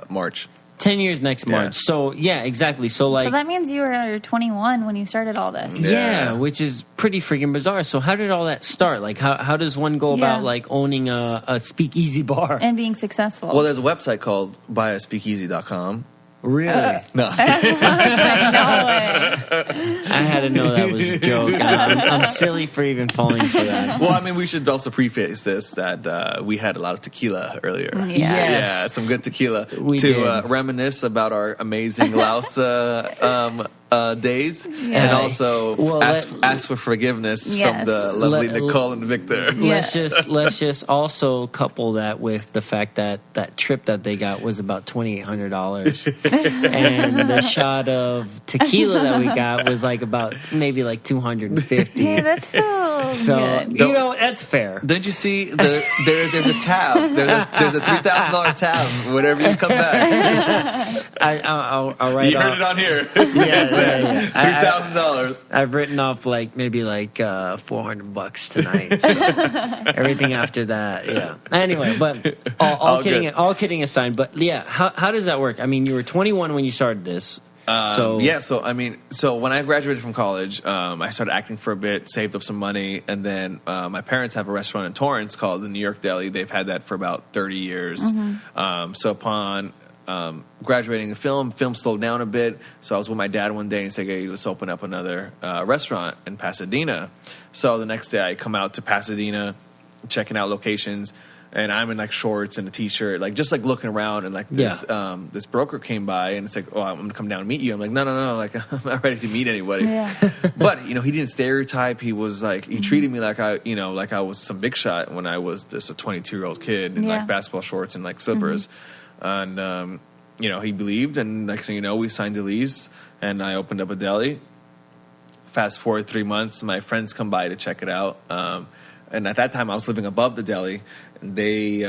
March. 10 years next March. So, yeah, exactly. So, like... So that means you were 21 when you started all this. Yeah, which is pretty freaking bizarre. So how did all that start? Like, how does one go about, like, owning a speakeasy bar? And being successful. Well, there's a website called buyaspeakeasy.com Really? No. No way. I had to know that was a joke. I'm silly for even falling for that. Well, I mean, we should also preface this that we had a lot of tequila earlier. Yes. Yeah, some good tequila We did. Reminisce about our amazing Laos days, and also ask for forgiveness from the lovely Nicole and Victor. Let's just also couple that with the fact that that trip that they got was about $2,800, and the shot of tequila that we got was like about maybe like $250. Yeah, that's still good. You know, that's fair. Didn't you see there's a tab? There's a $3,000 tab whenever you come back. I'll write. You heard it on here. Yeah. $3,000. I've written off maybe $400 tonight. So everything after that, yeah. Anyway, but all kidding aside, but yeah, how does that work? I mean, you were 21 when you started this. So when I graduated from college, I started acting for a bit, saved up some money, and then my parents have a restaurant in Torrance called the New York Deli. They've had that for about 30 years. So upon graduating the film slowed down a bit. So I was with my dad one day and he said, "Hey, let's open up another restaurant in Pasadena." So the next day I come out to Pasadena, checking out locations. And I'm in shorts and a t-shirt, just looking around, and this broker came by and it's like, "Oh, I'm gonna come down and meet you." I'm like, no, I'm not ready to meet anybody. Yeah. But he didn't stereotype. He was he treated me like I was some big shot when I was just a 22-year-old kid in basketball shorts and slippers, and he believed. And next thing you know, we signed the lease, and I opened up a deli. Fast forward 3 months, my friends come by to check it out. And at that time, I was living above the deli. They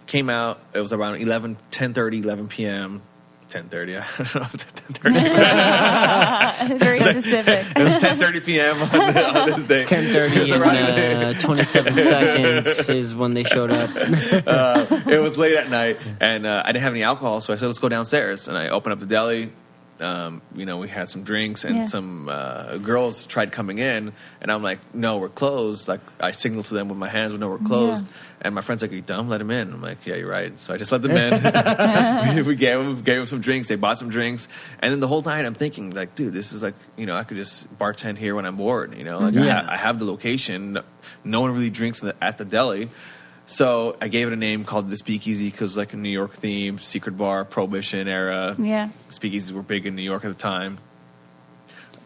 came out. It was around 11 p.m. 10:30. I don't know if it's 10:30. Very specific. It was 10:30 p.m. on this day. 10:30 and 27 seconds is when they showed up. It was late at night, and I didn't have any alcohol, so I said, "Let's go downstairs." And I opened up the deli. We had some drinks, and some girls tried coming in, and I'm like, "No, we're closed." I signaled to them with my hands, "No, we're closed." And my friend's like, "Are you dumb? Let them in." I'm like, "Yeah, you're right." So I just let them in. We gave them some drinks. They bought some drinks, and then the whole time I'm thinking, dude, this is I could just bartend here when I'm bored. I have the location. No one really drinks at the deli. So I gave it a name called the Speakeasy because a New York theme, secret bar, Prohibition era. Yeah. Speakeasies were big in New York at the time.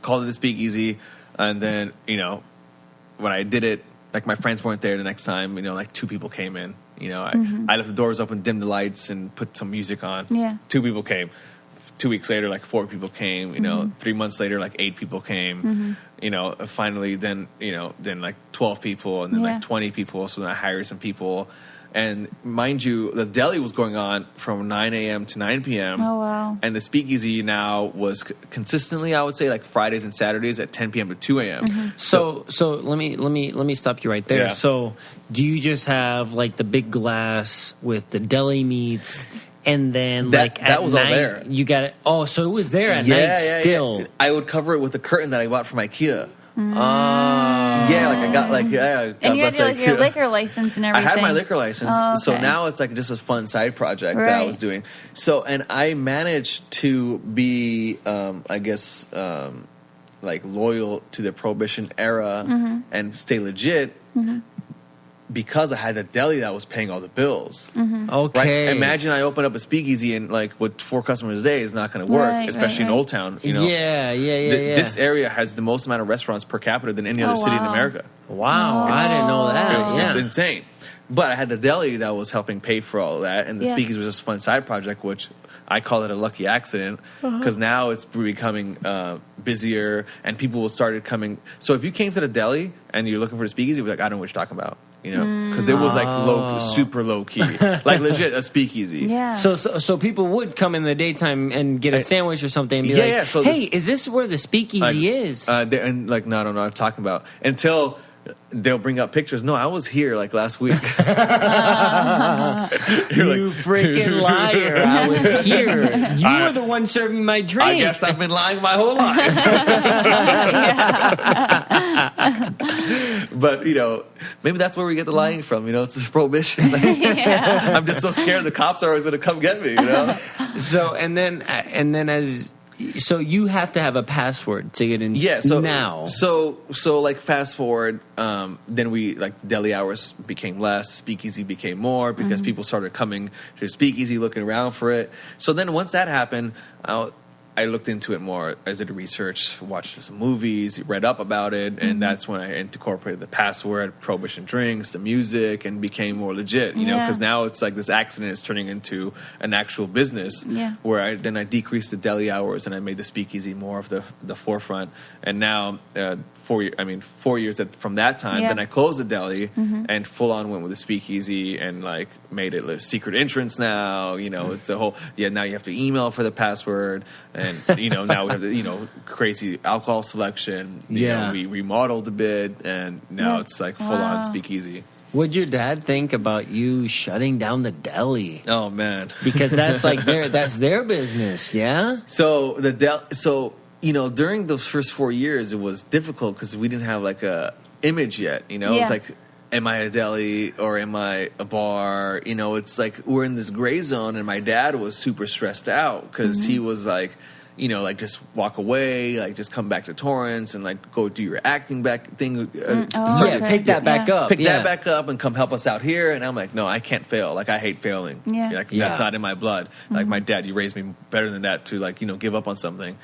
Called it the Speakeasy, and then when I did it, my friends weren't there the next time. 2 people came in. I left the doors open, dimmed the lights, and put some music on. Yeah. 2 people came. 2 weeks later, 4 people came. 3 months later, 8 people came. Finally, then 12 people, and then 20 people. So then I hired some people, and mind you, the deli was going on from 9 a.m. to 9 p.m. Oh wow! And the Speakeasy now was consistently, I would say, Fridays and Saturdays at 10 p.m. to 2 a.m. So let me stop you right there. Yeah. So do you just have the big glass with the deli meats? And then, that was night, all there. You got it. Oh, so it was there at night still. Yeah. I would cover it with a curtain that I bought from IKEA. Yeah, I got and you had your liquor license and everything. I had my liquor license, so now it's just a fun side project that I was doing. So, and I managed to be, loyal to the Prohibition era and stay legit. Because I had a deli that was paying all the bills. Okay. Right? Imagine I open up a Speakeasy and with 4 customers a day is not going to work, especially in Old Town. Yeah. This area has the most amount of restaurants per capita than any other city in America. Wow, I didn't know that. It's insane. But I had the deli that was helping pay for all of that, and the Speakeasy was just a fun side project, which I call it a lucky accident because now it's becoming busier and people started coming. So if you came to the deli and you're looking for the Speakeasy, you'd be like, I don't know what you're talking about. Because it was super low key, legit a Speakeasy. Yeah. So people would come in the daytime and get a sandwich or something and be so hey, is this where the Speakeasy is? No, I don't know what I'm talking about. Until they'll bring up pictures. No, I was here last week. You freaking liar. I was here. You were the one serving my drink. I guess I've been lying my whole life. But maybe that's where we get the lying from. It's prohibition. I'm just so scared the cops are always going to come get me. So and then so you have to have a password to get in. Yeah. So now. So like fast forward. Then we deli hours became less. Speakeasy became more because people started coming to Speakeasy looking around for it. So then once that happened, I looked into it more. I did research, watched some movies, read up about it, and that's when I incorporated the password, prohibition drinks, the music, and became more legit. Because now it's like this accident is turning into an actual business. Yeah. Where I decreased the deli hours and I made the Speakeasy more of the forefront. And now 4 years from that time, then I closed the deli and full on went with the Speakeasy and made it a secret entrance. Now it's a whole now you have to email for the password. And now we have the crazy alcohol selection. We remodeled a bit, and now it's full on Speakeasy. What'd your dad think about you shutting down the deli? Oh man, because that's their business, yeah. So during those first 4 years, it was difficult because we didn't have a image yet. It's like, am I a deli or am I a bar? It's we're in this gray zone, and my dad was super stressed out because he was just walk away, just come back to Torrance and go do your acting back thing. Pick that back up. Pick that back up and come help us out here. And I'm like, no, I can't fail. I hate failing. Yeah. That's not in my blood. My dad, you raised me better than that to give up on something.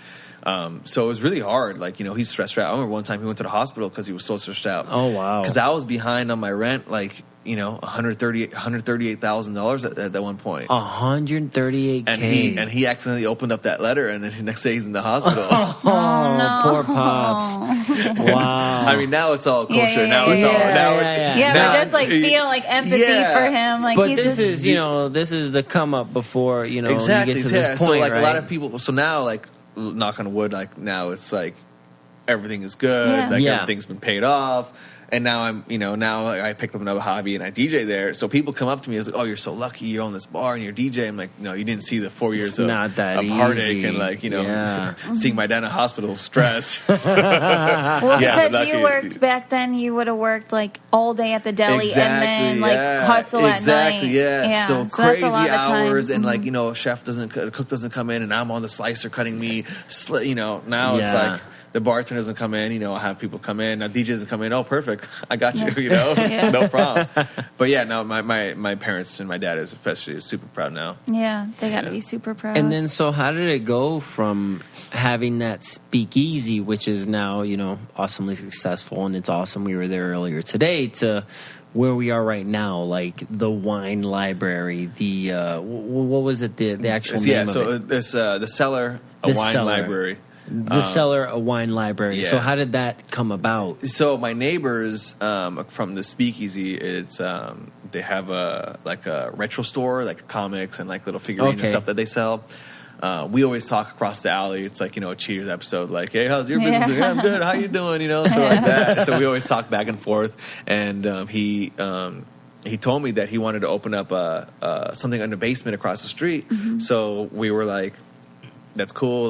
So it was really hard. He's stressed out. I remember one time he went to the hospital because he was so stressed out. Oh, wow. Because I was behind on my rent, $138,000 at that one point. $138K. And he accidentally opened up that letter, and then the next day he's in the hospital. Oh, no. Poor pops. Wow. I mean, now it's all kosher. Now it's all. But just feel empathy for him. But this is this is the come up before exactly. You get to this point. So right? a lot of people. So now knock on wood. Now it's everything is good. Everything's been paid off. And now now I picked up another hobby and I DJ there. So people come up to me and oh, you're so lucky you're on this bar and you're DJ. I'm like, no, you didn't see the 4 years of heartache and seeing my dad in a hospital, stress. Well, because you worked back then, you would have worked all day at the deli and then hustle at night. Yeah. So crazy hours and a chef cook doesn't come in and I'm on the slicer cutting meat. Now it's the bartender doesn't come in, I have people come in. Now DJ doesn't come in. Oh, perfect. I got you, no problem. But no, my parents and my dad is especially super proud now. Yeah, they got to be super proud. And then, so how did it go from having that Speakeasy, which is now, awesomely successful and it's awesome. We were there earlier today to where we are right now, the wine library, the, what was it, the actual name of it? Yeah, so the Cellar, wine library. The Cellar, a wine library. Yeah. So how did that come about? So my neighbors from the Speakeasy, it's they have a retro store, comics and little figurines and stuff that they sell. We always talk across the alley. It's a Cheaters episode. Hey, how's your business doing? I'm good. How you doing? So that. So we always talk back and forth. And he told me that he wanted to open up something in the basement across the street. Mm-hmm. So we were like, that's cool.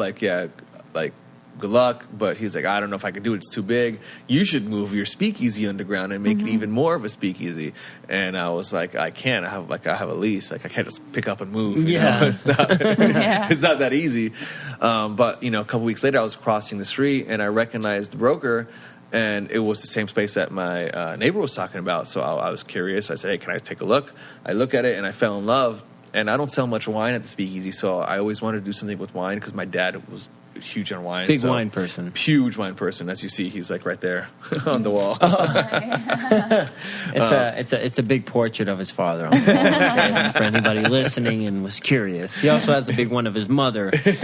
Good luck. But he's like, I don't know if I could do it. It's too big. You should move your Speakeasy underground and make it even more of a Speakeasy. And I was like, I can't. I have a lease. I can't just pick up and move. It's not it's not that easy. But a couple weeks later, I was crossing the street and I recognized the broker. And it was the same space that my neighbor was talking about. So I was curious. I said, hey, can I take a look? I look at it and I fell in love. And I don't sell much wine at the Speakeasy, so I always wanted to do something with wine because my dad was huge on wine. Big wine person. Huge wine person. As you see, he's right there on the wall. It's a big portrait of his father on the wall, for anybody listening and was curious. He also has a big one of his mother. But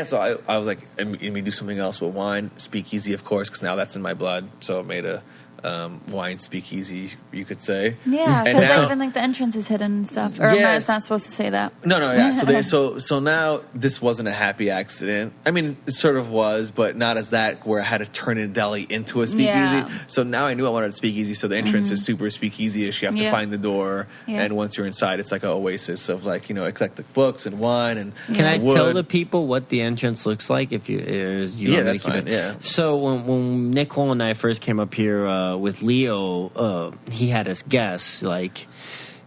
so I was like, let me do something else with wine. Speakeasy, of course, because now that's in my blood. So I made a wine speakeasy, you could say. Yeah, And because now- even like the entrance is hidden and stuff. Or am I Yes. not supposed to say that? No, yeah. So now this wasn't a happy accident. I mean, it sort of was, but not as that where I had to turn a deli into a speakeasy. Yeah. So now I knew I wanted a speakeasy. So the entrance is super speakeasy-ish. You have to Yeah. find the door, Yeah. and once you're inside, it's like an oasis of like eclectic books and wine and Can I wood. tell the people what the entrance looks like? If you, is you Yeah, want me that's to keep fine, it? yeah. So when Nicole and I first came up here with Leo, he had us guess like.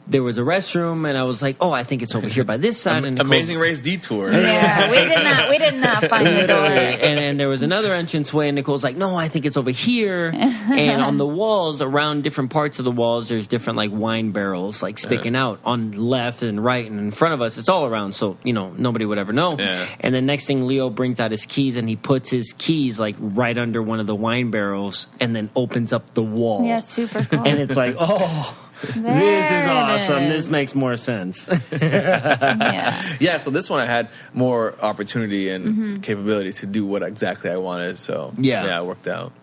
There was a restroom, and I was like, "Oh, I think it's over here by this side." And Nicole's- Amazing Race detour. Yeah, we did not find the door. and there was another entranceway, and Nicole's like, "No, I think it's over here." And on the walls, around different parts of the walls, there's different like wine barrels like sticking out on left and right, and in front of us, it's all around. So nobody would ever know. Yeah. And the next thing, Leo brings out his keys, and he puts his keys like right under one of the wine barrels, and then opens up the wall. Yeah, it's super cool. And it's like, oh. There This is it awesome. is. This makes more sense. Yeah. Yeah, so this one I had more opportunity and capability to do what exactly I wanted. So Yeah. it worked out.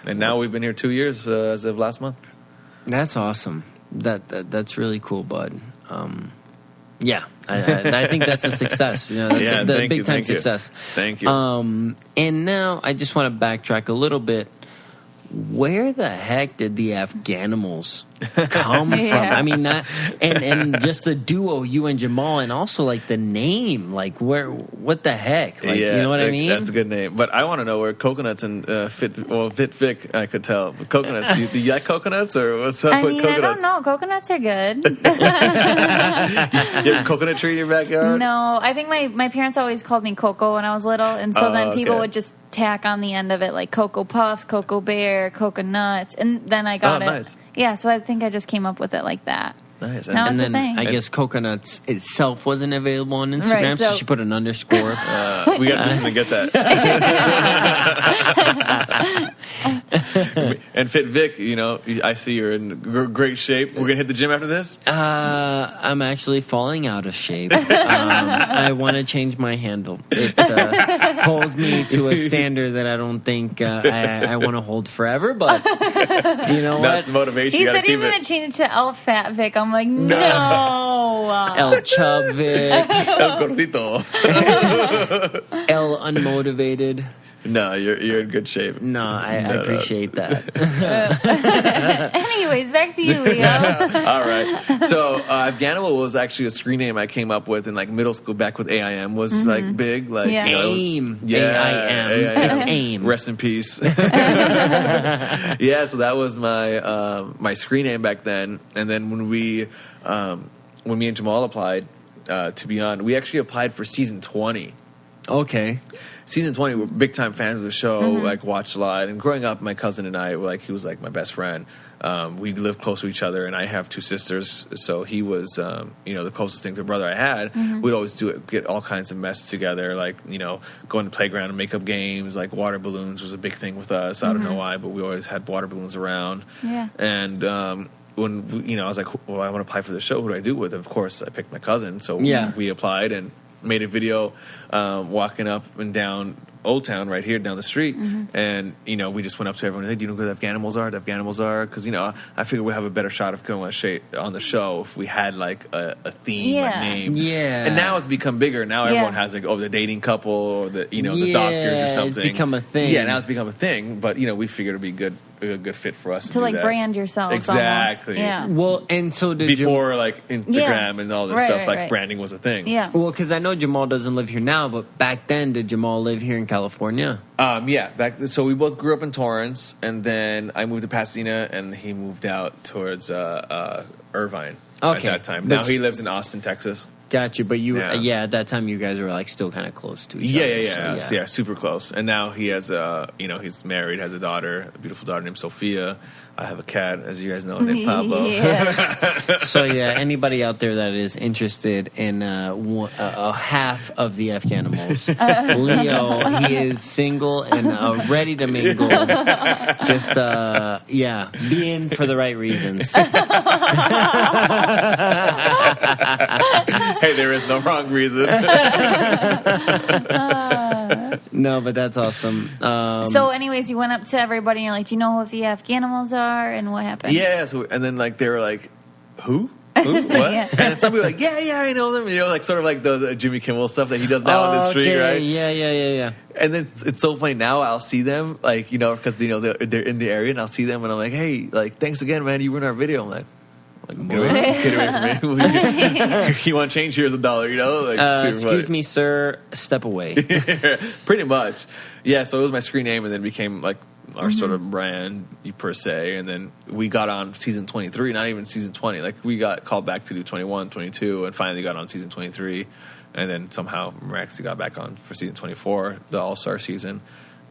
And now we've been here 2 years as of last month. That's awesome. That's really cool, bud. Yeah, I think that's a success. That's Yeah, the thank big you, time thank you. success. Thank you. And now I just want to backtrack a little bit. Where the heck did the Afghanimals come from? I mean, and just the duo, you and Jamal, and also like the name, like what the heck? Like, you know what I mean? That's a good name. But I want to know where coconuts and Fit Vic, I could tell. But coconuts, do you like coconuts or what's up I with mean, coconuts? I don't know. Coconuts are good. You have a coconut tree in your backyard? No, I think my parents always called me Coco when I was little, and so then people okay. would just tack on the end of it like Cocoa Puffs, Cocoa Bear, Coconuts, and then I got it. Nice. Yeah, so I think I just came up with it like that. Nice. Now And it's a then thing. I guess coconuts itself wasn't available on Instagram, Right, so so- she put an underscore. We got just to get that. And Fit Vic, I see you're in great shape. We're gonna hit the gym after this. I'm actually falling out of shape. I want to change my handle. It holds me to a standard that I don't think I want to hold forever. But you know That's the what? motivation. He You gotta said he keep was it. going to change it to El Fat Vic. I'm like, no. El Chubvic, El Gordito. El Unmotivated. No, you're in good shape. No, I appreciate that. Anyways, back to you, Leo. All right. So Afghanimal was actually a screen name I came up with in like middle school. Back with AIM was like big. Like Yeah. AIM. Yeah, AIM. It's AIM. Rest in peace. Yeah. So that was my my screen name back then. And then when me and Jamal applied to be on, we actually applied for season 20. Okay. Season 20, we're big time fans of the show, like watched a lot. And growing up, my cousin and I, he was like my best friend. We lived close to each other, and I have two sisters, so he was, the closest thing to a brother I had. We'd always get all kinds of mess together, like, go in the playground and make up games, like water balloons was a big thing with us. I don't know why, but we always had water balloons around. Yeah. And when, I was like, well, I want to apply for the show. Who do I do it with? And of course, I picked my cousin, so Yeah. we applied and made a video walking up and down Old Town right here down the street, and we just went up to everyone. Hey, do you know who the Afghanimals are? The Afghanimals are, because I figured we'd have a better shot of going on the show if we had like a theme, a name. Yeah. And now it's become bigger. Now everyone has like the dating couple or the the doctors or something. It's become a thing. Yeah, now it's become a thing. But we figured it'd be a good fit for us to To do like that. brand yourselves. Exactly. Almost. Yeah. Well, and so did Before like Instagram and all this Right, stuff, right, like right. branding was a thing. Yeah. Well, because I know Jamal doesn't live here now, but back then, did Jamal live here in California? So we both grew up in Torrance, and then I moved to Pasadena, and he moved out towards Irvine at Okay. that time. But Now he lives in Austin, Texas. Got you, but you, Yeah. at that time, you guys were like still kind of close to each Yeah, other. yeah, super close. And now he has he's married, has a daughter, a beautiful daughter named Sophia. I have a cat, as you guys know, named Pablo. Yes. So yeah, anybody out there that is interested in half of the Afghanimals, Leo, he is single and ready to mingle. Just be in for the right reasons. Hey, there is no wrong reason. No, but that's awesome. So, anyways, you went up to everybody and you're like, do you know who the Afghanimals are? And what happened? Yeah. So, and then like they were like, who? Who? What? Yeah. And then some people were like, yeah, I know them. You know, like sort of like those Jimmy Kimmel stuff that he does now on the street, okay. right? Yeah. And then it's so funny now. I'll see them like because you know they're in the area, and I'll see them, and I'm like, hey, like thanks again, man. You were in our video. I'm like get away from me. You want change? Here's $1. You know, like excuse me, sir. Step away. Pretty much. Yeah. So it was my screen name, and then became like our sort of brand per se. And then we got on season 23, not even season 20. Like we got called back to do 21, 22, and finally got on season 23. And then somehow miraculously got back on for season 24, the All-Star season.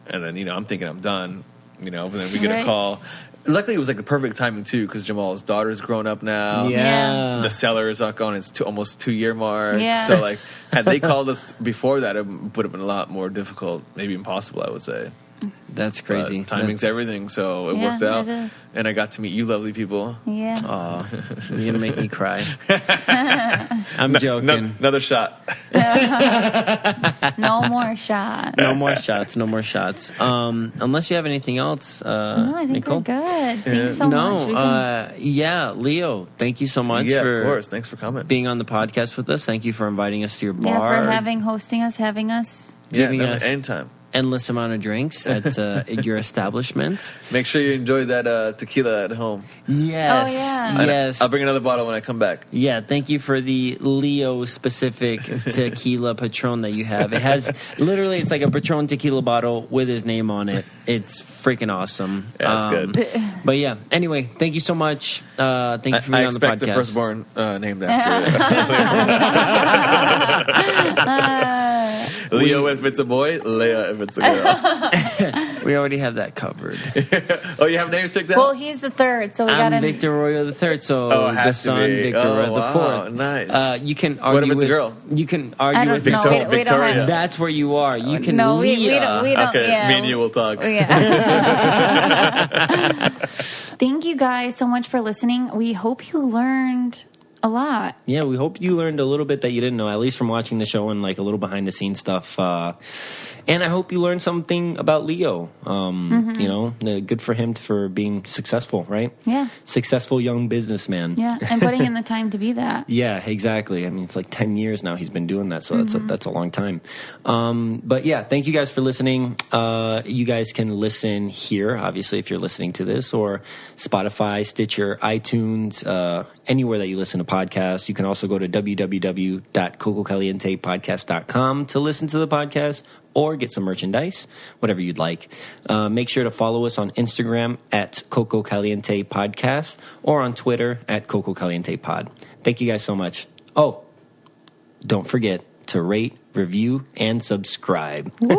And then, I'm thinking I'm done, but then we get a call. Luckily, it was like the perfect timing, too, because Jamal's daughter's grown up now. Yeah. The seller is on its almost 2-year mark. Yeah. So, like, had they called us before that, it would have been a lot more difficult, maybe impossible, I would say. That's crazy. But timing's everything, so it worked out. It is. And I got to meet you lovely people. Yeah. Aw, you're going to make me cry. I'm joking. Another shot. No more shots. No more shots. Unless you have anything else, No, I think Nicole? we're good. Thanks so much. Leo, thank you so much of course. Thanks for coming. being on the podcast with us. Thank you for inviting us to your bar. Yeah, for having us. Giving us anytime. endless amount of drinks at your establishment. Make sure you enjoy that tequila at home. Yes. Oh, yeah. Yes. I'll bring another bottle when I come back. Yeah, thank you for the Leo-specific tequila Patron that you have. It has, literally, it's like a Patron tequila bottle with his name on it. It's freaking awesome. Yeah, it's good. But yeah, anyway, thank you so much. Thank you for being on the podcast. I expect the firstborn named after Leo if it's a boy, Leia if it's a girl. We already have that covered. Oh, you have names picked out? Well, he's the third, so we got I'm him. Victor Royo the third, so it has the to son, be. Victor Royo the Wow, fourth. nice. You can argue What if it's a with, girl? You can I argue don't with know. Victoria. We don't have. That's where you are. You can No, we Leah. don't. We don't. Okay, Yeah. me and you will talk. Yeah. Thank you guys so much for listening. We hope you learned a lot. Yeah, we hope you learned a little bit that you didn't know, at least from watching the show and like a little behind the scenes stuff. And I hope you learned something about Leo. Good for him for being successful, right? Yeah. Successful young businessman. Yeah, and putting in the time to be that. Yeah, exactly. I mean, it's like 10 years now he's been doing that, so that's a long time. But yeah, thank you guys for listening. You guys can listen here, obviously, if you're listening to this, or Spotify, Stitcher, iTunes, anywhere that you listen to podcasts. You can also go to www.cococalientepodcast.com to listen to the podcast or get some merchandise, whatever you'd like. Make sure to follow us on Instagram at Coco Caliente Podcast or on Twitter at Coco Caliente Pod. Thank you guys so much. Oh, don't forget to rate, review, and subscribe. Woo!